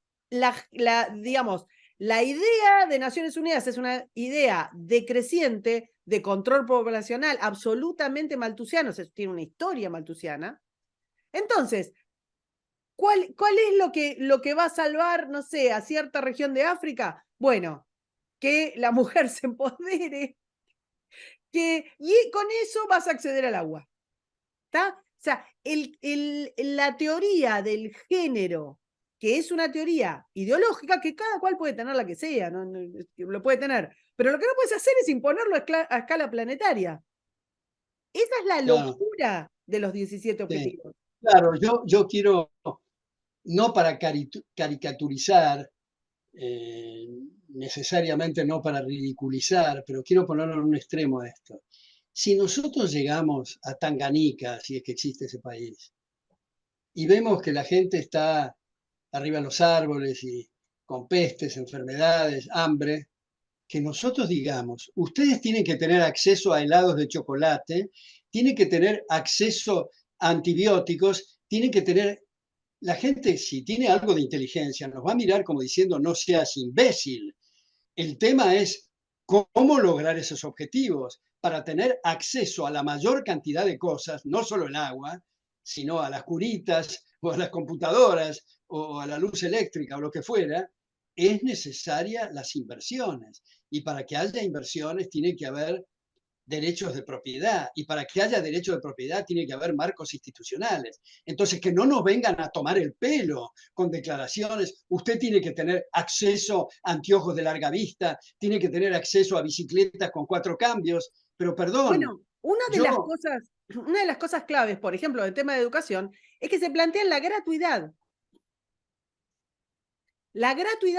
digamos, la idea de Naciones Unidas es una idea decreciente de control poblacional absolutamente maltusiano, tiene una historia maltusiana. Entonces, ¿cuál es lo que va a salvar, no sé, a cierta región de África? Bueno, que la mujer se empodere, y con eso vas a acceder al agua. ¿Está? O sea, la teoría del género, que es una teoría ideológica, que cada cual puede tener la que sea, ¿no? Lo puede tener, pero lo que no puedes hacer es imponerlo a escala planetaria. Esa es la claro, locura de los 17 sí. objetivos. Claro, yo quiero, no para caricaturizar, eh, necesariamente no para ridiculizar, pero quiero ponerlo en un extremo a esto. Si nosotros llegamos a Tanganica, si es que existe ese país, y vemos que la gente está arriba de los árboles y con pestes, enfermedades, hambre, que nosotros digamos, ustedes tienen que tener acceso a helados de chocolate, tienen que tener acceso a antibióticos, tienen que tener, la gente si tiene algo de inteligencia nos va a mirar como diciendo no seas imbécil. El tema es cómo lograr esos objetivos para tener acceso a la mayor cantidad de cosas, no solo el agua, sino a las curitas o a las computadoras o a la luz eléctrica o lo que fuera, es necesaria las inversiones. Y para que haya inversiones tiene que haber derechos de propiedad. Y para que haya derechos de propiedad tiene que haber marcos institucionales. Entonces, que no nos vengan a tomar el pelo con declaraciones. Usted tiene que tener acceso a anteojos de larga vista, tiene que tener acceso a bicicletas con 4 cambios. Pero perdón, Bueno, yo, una de las cosas claves, por ejemplo, del tema de educación, es que se plantea la gratuidad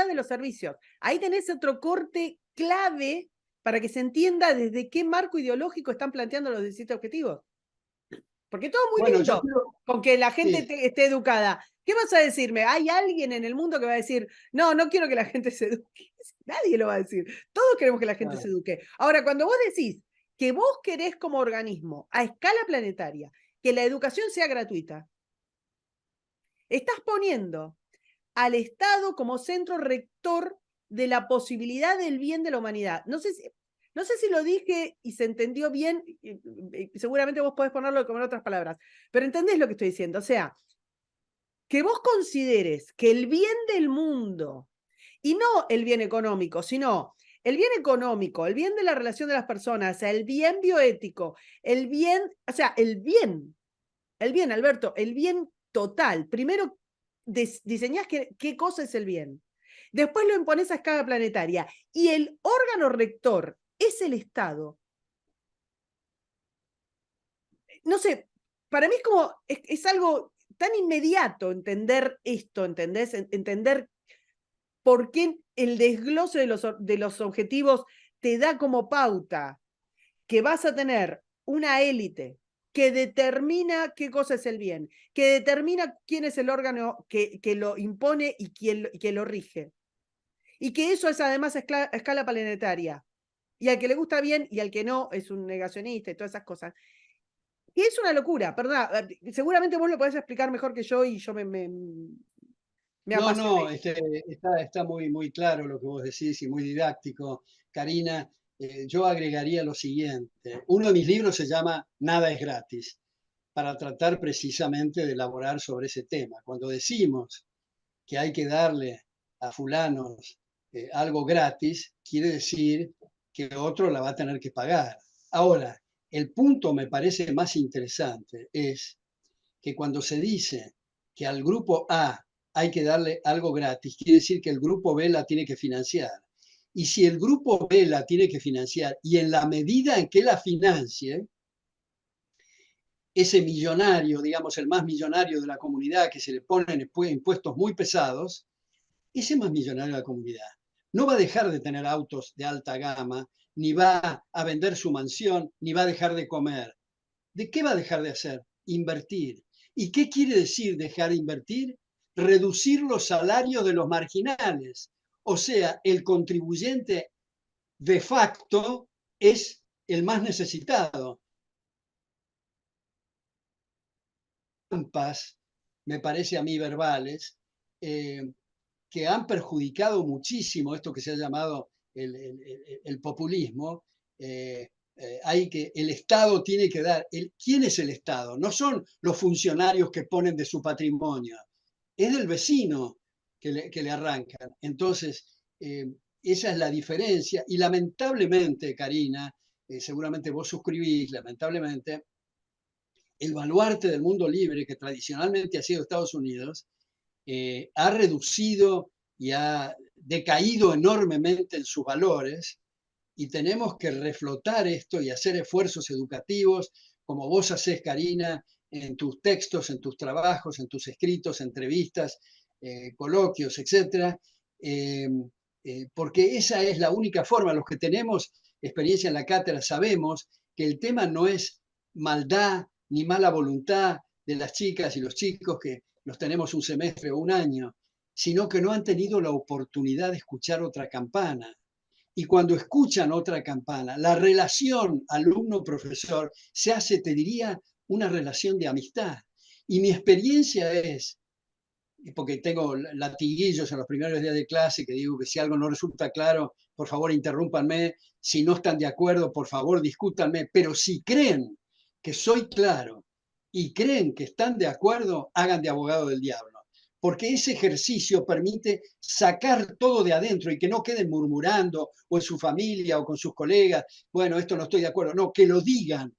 de los servicios. Ahí tenés otro corte clave para que se entienda desde qué marco ideológico están planteando los 17 objetivos. Porque todo muy Bueno, yo lindo, creo, con que la gente sí, esté educada. ¿Qué vas a decirme? ¿Hay alguien en el mundo que va a decir, no, no quiero que la gente se eduque? Nadie lo va a decir. Todos queremos que la gente se claro, eduque. Ahora, cuando vos decís que vos querés como organismo, a escala planetaria, que la educación sea gratuita, estás poniendo al Estado como centro rector de la posibilidad del bien de la humanidad. No sé si lo dije y se entendió bien, y seguramente vos podés ponerlo como en otras palabras, pero entendés lo que estoy diciendo. O sea, que vos consideres que el bien del mundo, y no el bien económico, sino el bien económico, el bien de la relación de las personas, el bien bioético, el bien, o sea, el bien, Alberto, el bien total. Primero diseñás qué cosa es el bien. Después lo impones a escala planetaria. Y el órgano rector es el Estado. No sé, para mí es como, es algo tan inmediato entender esto, ¿entendés? Entender por qué el desglose de los objetivos te da como pauta que vas a tener una élite que determina qué cosa es el bien, que determina quién es el órgano que lo impone y quién lo rige. Y que eso es además a escala planetaria. Y al que le gusta bien y al que no es un negacionista y todas esas cosas. Y es una locura, perdón. Seguramente vos lo podés explicar mejor que yo y yo me no, apasioné. no, está muy, muy claro lo que vos decís y muy didáctico, Karina. Yo agregaría lo siguiente. Uno de mis libros se llama Nada es gratis, para tratar precisamente de elaborar sobre ese tema. Cuando decimos que hay que darle a fulanos algo gratis, quiere decir que otro la va a tener que pagar. Ahora, el punto me parece más interesante es que cuando se dice que al grupo A hay que darle algo gratis, quiere decir que el grupo B la tiene que financiar. Y si el grupo B la tiene que financiar y en la medida en que la financie, ese millonario, digamos el más millonario de la comunidad que se le ponen impuestos muy pesados, ese más millonario de la comunidad no va a dejar de tener autos de alta gama, ni va a vender su mansión, ni va a dejar de comer. ¿De qué va a dejar de hacer? Invertir. ¿Y qué quiere decir dejar de invertir? Reducir los salarios de los marginales. O sea, el contribuyente de facto es el más necesitado. Trampas, me parece a mí verbales, que han perjudicado muchísimo esto que se ha llamado el populismo. El Estado tiene que dar. ¿Quién es el Estado? No son los funcionarios que ponen de su patrimonio, es del vecino que le arrancan. Entonces, esa es la diferencia. Y lamentablemente, Karina, seguramente vos suscribís, lamentablemente, el baluarte del mundo libre que tradicionalmente ha sido Estados Unidos, ha reducido y ha decaído enormemente en sus valores y tenemos que reflotar esto y hacer esfuerzos educativos, como vos hacés, Karina, en tus textos, en tus trabajos, en tus escritos, entrevistas, coloquios, etcétera, porque esa es la única forma. Los que tenemos experiencia en la cátedra sabemos que el tema no es maldad ni mala voluntad de las chicas y los chicos que los tenemos un semestre o un año, sino que no han tenido la oportunidad de escuchar otra campana. Y cuando escuchan otra campana, la relación alumno-profesor se hace, te diría, una relación de amistad. Y mi experiencia es, porque tengo latiguillos en los primeros días de clase que digo que si algo no resulta claro, por favor interrúmpanme, si no están de acuerdo, por favor discútanme, pero si creen que soy claro y creen que están de acuerdo, hagan de abogado del diablo. Porque ese ejercicio permite sacar todo de adentro y que no queden murmurando o en su familia o con sus colegas, bueno, esto no estoy de acuerdo, no, que lo digan.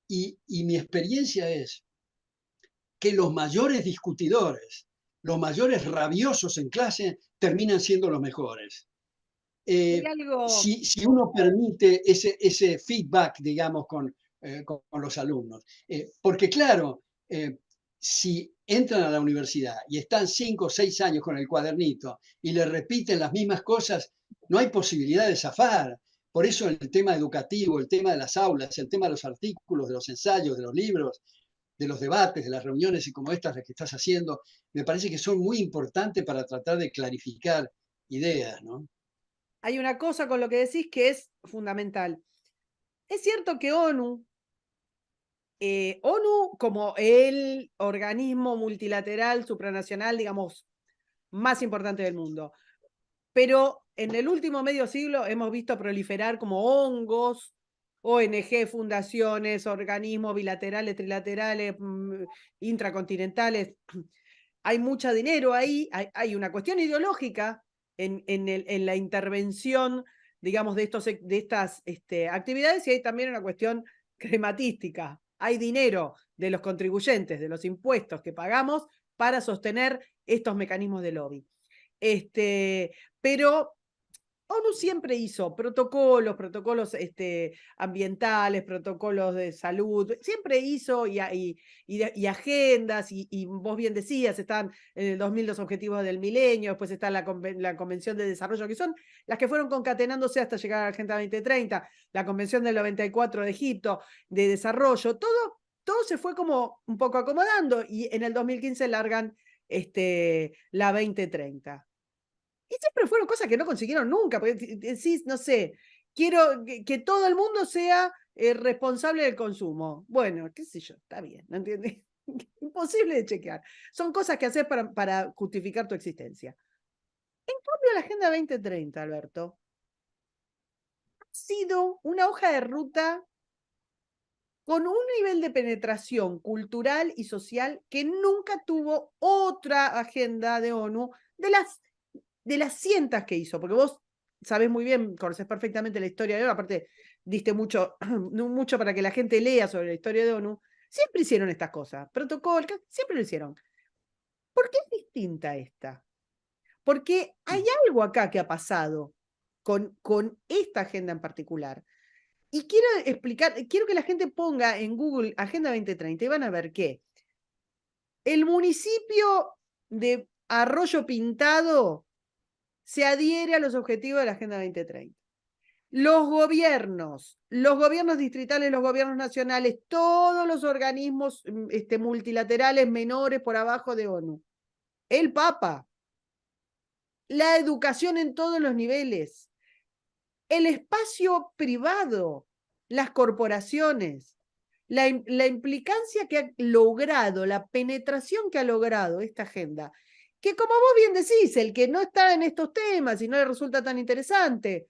Y mi experiencia es que los mayores discutidores, los mayores rabiosos en clase, terminan siendo los mejores. Hay algo, Si uno permite ese feedback, digamos, con los alumnos. Porque claro, si entran a la universidad y están 5 o 6 años con el cuadernito y le repiten las mismas cosas, no hay posibilidad de zafar, Por eso el tema educativo, el tema de las aulas, el tema de los artículos, de los ensayos, de los libros, de los debates, de las reuniones y como estas las que estás haciendo, me parece que son muy importantes para tratar de clarificar ideas, ¿no? Hay una cosa con lo que decís que es fundamental. Es cierto que ONU como el organismo multilateral supranacional, digamos, más importante del mundo, pero en el último medio siglo hemos visto proliferar como hongos, ONG, fundaciones, organismos bilaterales, trilaterales, intracontinentales. Hay mucho dinero ahí, hay una cuestión ideológica en la intervención, digamos, de estas actividades, y hay también una cuestión crematística. Hay dinero de los contribuyentes, de los impuestos que pagamos para sostener estos mecanismos de lobby. Pero ONU siempre hizo protocolos ambientales, protocolos de salud, siempre hizo y agendas, y vos bien decías, están en el 2000 los objetivos del milenio, después está la Convención de Desarrollo, que son las que fueron concatenándose hasta llegar a la Agenda 2030, la Convención del 94 de Egipto, de Desarrollo, todo se fue como un poco acomodando, y en el 2015 largan la 2030. Y siempre fueron cosas que no consiguieron nunca, porque decís, no sé, quiero que todo el mundo sea responsable del consumo. Bueno, qué sé yo, está bien, ¿no entiendes? Imposible de chequear. Son cosas que haces para justificar tu existencia. En cambio, la Agenda 2030, Alberto, ha sido una hoja de ruta con un nivel de penetración cultural y social que nunca tuvo otra agenda de ONU de las cientas que hizo, porque vos sabés muy bien, conoces perfectamente la historia de ONU, aparte diste mucho, mucho para que la gente lea sobre la historia de ONU, siempre hicieron estas cosas, protocolos, siempre lo hicieron. ¿Por qué es distinta esta? Porque hay algo acá que ha pasado con esta agenda en particular. Y quiero explicar, quiero que la gente ponga en Google Agenda 2030 y van a ver que el municipio de Arroyo Pintado se adhiere a los objetivos de la Agenda 2030. Los gobiernos distritales, los gobiernos nacionales, todos los organismos multilaterales menores por abajo de ONU, el Papa, la educación en todos los niveles, el espacio privado, las corporaciones, la implicancia que ha logrado, la penetración que ha logrado esta agenda, que como vos bien decís, el que no está en estos temas y no le resulta tan interesante,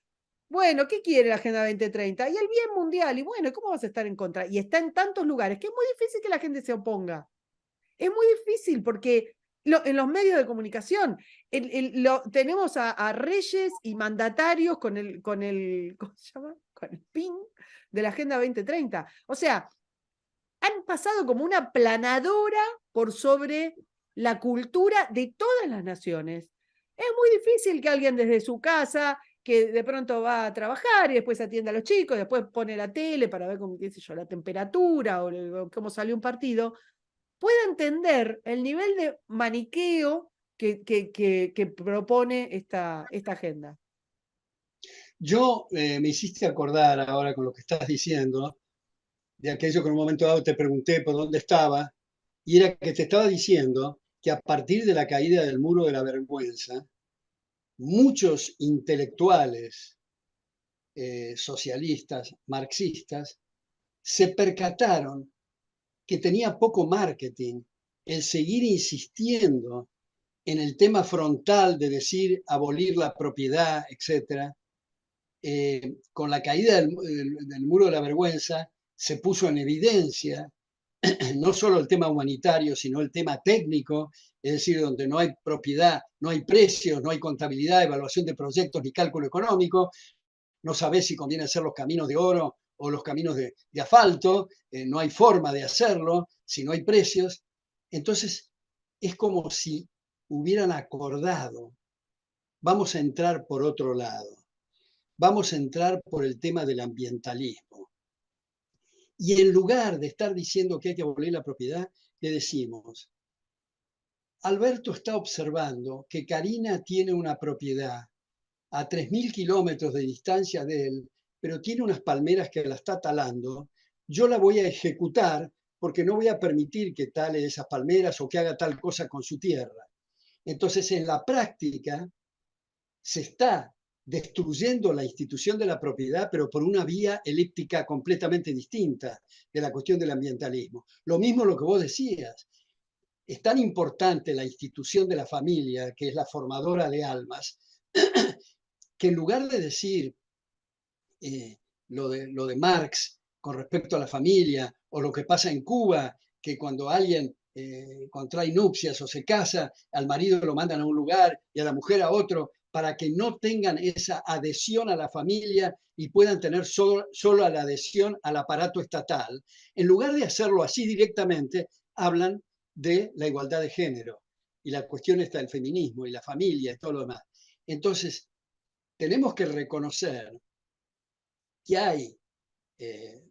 bueno, ¿qué quiere la Agenda 2030? Y el bien mundial, y bueno, ¿cómo vas a estar en contra? Y está en tantos lugares que es muy difícil que la gente se oponga. Es muy difícil porque en los medios de comunicación tenemos a reyes y mandatarios ¿cómo se llama? Con el PIN de la Agenda 2030. O sea, han pasado como una planadora por sobre la cultura de todas las naciones. Es muy difícil que alguien desde su casa, que de pronto va a trabajar y después atiende a los chicos, después pone la tele para ver cómo, qué sé yo, la temperatura o cómo salió un partido, pueda entender el nivel de maniqueo que propone esta agenda. Yo me hiciste acordar ahora con lo que estás diciendo, de aquello que en un momento dado te pregunté por dónde estaba, y era que te estaba diciendo que a partir de la caída del muro de la vergüenza, muchos intelectuales socialistas, marxistas, se percataron que tenía poco marketing el seguir insistiendo en el tema frontal de decir abolir la propiedad, etcétera. Con la caída del muro de la vergüenza se puso en evidencia no solo el tema humanitario, sino el tema técnico, es decir, donde no hay propiedad, no hay precios, no hay contabilidad, evaluación de proyectos ni cálculo económico, no sabés si conviene hacer los caminos de oro o los caminos de asfalto, no hay forma de hacerlo, si no hay precios. Entonces, es como si hubieran acordado, vamos a entrar por otro lado, vamos a entrar por el tema del ambientalismo. Y en lugar de estar diciendo que hay que abolir la propiedad, le decimos, Alberto está observando que Karina tiene una propiedad a 3.000 kilómetros de distancia de él, pero tiene unas palmeras que la está talando, yo la voy a ejecutar porque no voy a permitir que tale esas palmeras o que haga tal cosa con su tierra. Entonces, en la práctica, se está destruyendo la institución de la propiedad, pero por una vía elíptica completamente distinta de la cuestión del ambientalismo. Lo mismo lo que vos decías. Es tan importante la institución de la familia, que es la formadora de almas, que en lugar de decir lo de Marx con respecto a la familia, o lo que pasa en Cuba, que cuando alguien contrae nupcias o se casa, al marido lo mandan a un lugar y a la mujer a otro, para que no tengan esa adhesión a la familia y puedan tener solo la adhesión al aparato estatal. En lugar de hacerlo así directamente, hablan de la igualdad de género y la cuestión está del feminismo y la familia y todo lo demás. Entonces, tenemos que reconocer que hay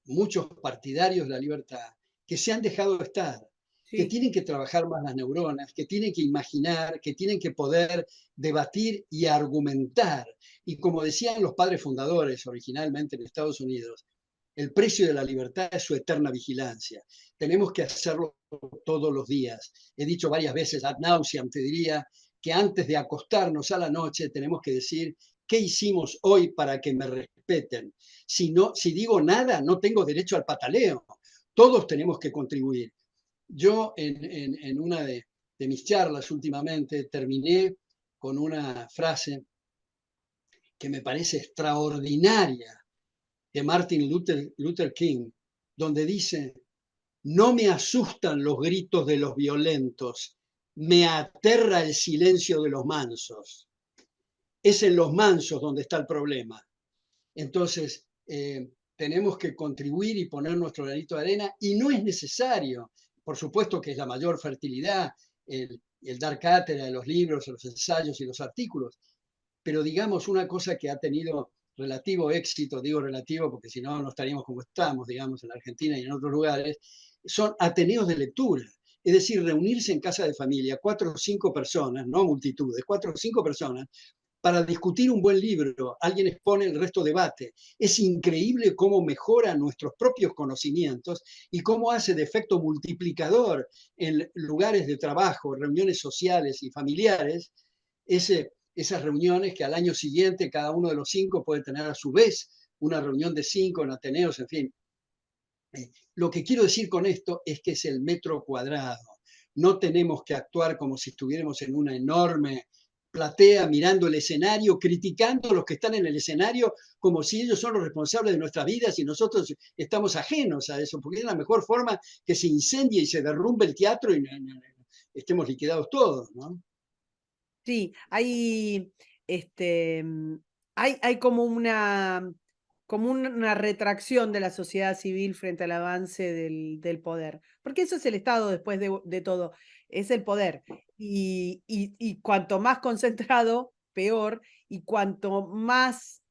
muchos partidarios de la libertad que se han dejado estar, que Sí. tienen que trabajar más las neuronas, que tienen que imaginar, que tienen que poder debatir y argumentar. Y como decían los padres fundadores originalmente en Estados Unidos, el precio de la libertad es su eterna vigilancia. Tenemos que hacerlo todos los días. He dicho varias veces, ad nauseam, te diría, que antes de acostarnos a la noche tenemos que decir, ¿qué hicimos hoy para que me respeten? Si digo nada, no tengo derecho al pataleo. Todos tenemos que contribuir. Yo en una de mis charlas últimamente terminé con una frase que me parece extraordinaria de Martin Luther King, donde dice, no me asustan los gritos de los violentos, me aterra el silencio de los mansos. Es en los mansos donde está el problema. Entonces, tenemos que contribuir y poner nuestro granito de arena y no es necesario, por supuesto que es la mayor fertilidad, el dar cátedra de los libros, los ensayos y los artículos, pero digamos una cosa que ha tenido relativo éxito, digo relativo porque si no, no estaríamos como estamos, digamos, en la Argentina y en otros lugares, son ateneos de lectura. Es decir, reunirse en casa de familia, 4 o 5 personas, no multitudes, 4 o 5 personas, para discutir un buen libro, alguien expone, el resto debate. Es increíble cómo mejora nuestros propios conocimientos y cómo hace de efecto multiplicador en lugares de trabajo, reuniones sociales y familiares, esas reuniones que al año siguiente cada uno de los 5 puede tener a su vez una reunión de 5 en Ateneos, en fin. Lo que quiero decir con esto es que es el metro cuadrado. No tenemos que actuar como si estuviéramos en una enorme platea mirando el escenario, criticando a los que están en el escenario como si ellos son los responsables de nuestras vidas y nosotros estamos ajenos a eso, porque es la mejor forma que se incendie y se derrumbe el teatro y estemos liquidados todos, ¿no? Sí, este, hay como una retracción de la sociedad civil frente al avance del poder, porque eso es el Estado después de todo, es el poder. Y cuanto más concentrado, peor, y cuanto más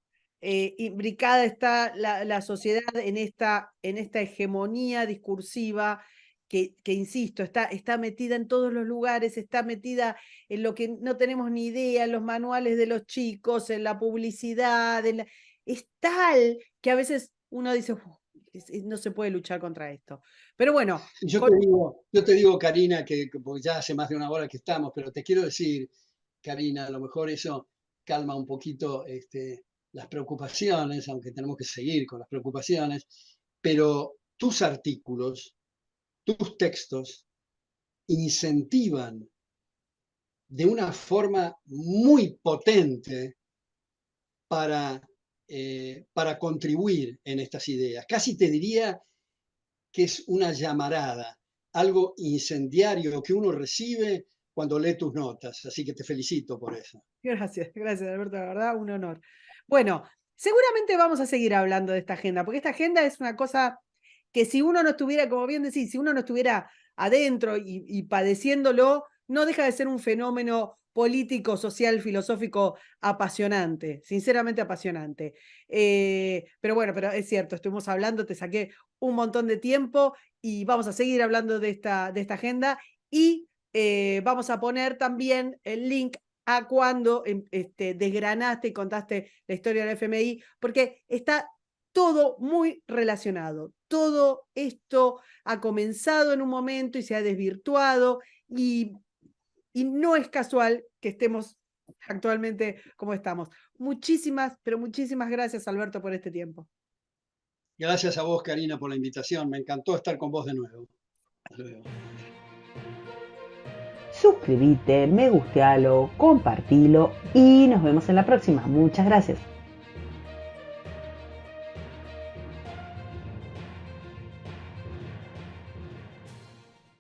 imbricada está la sociedad en esta hegemonía discursiva que insisto, está metida en todos los lugares, está metida en lo que no tenemos ni idea, en los manuales de los chicos, en la publicidad, es tal que a veces uno dice: "Uf, no se puede luchar contra esto". Pero bueno, Yo te digo, Karina, que porque ya hace más de una hora que estamos, pero te quiero decir, Karina, a lo mejor eso calma un poquito las preocupaciones, aunque tenemos que seguir con las preocupaciones, pero tus artículos, tus textos incentivan de una forma muy potente para, para contribuir en estas ideas. Casi te diría que es una llamarada, algo incendiario que uno recibe cuando lee tus notas. Así que te felicito por eso. gracias, gracias, Alberto, la verdad, un honor. Bueno, seguramente vamos a seguir hablando de esta agenda, porque esta agenda es una cosa que si uno no estuviera, como bien decís, si uno no estuviera adentro y padeciéndolo, no deja de ser un fenómeno político, social, filosófico apasionante, sinceramente apasionante. Pero bueno, pero es cierto, estuvimos hablando, te saqué un montón de tiempo y vamos a seguir hablando de esta agenda y vamos a poner también el link a cuando desgranaste y contaste la historia del FMI, porque está todo muy relacionado. Todo esto ha comenzado en un momento y se ha desvirtuado y no es casual que estemos actualmente como estamos. Muchísimas, pero muchísimas gracias, Alberto, por este tiempo. Gracias a vos, Karina, por la invitación. Me encantó estar con vos de nuevo. Hasta luego. Suscríbete, me gustealo, compartilo y nos vemos en la próxima. Muchas gracias.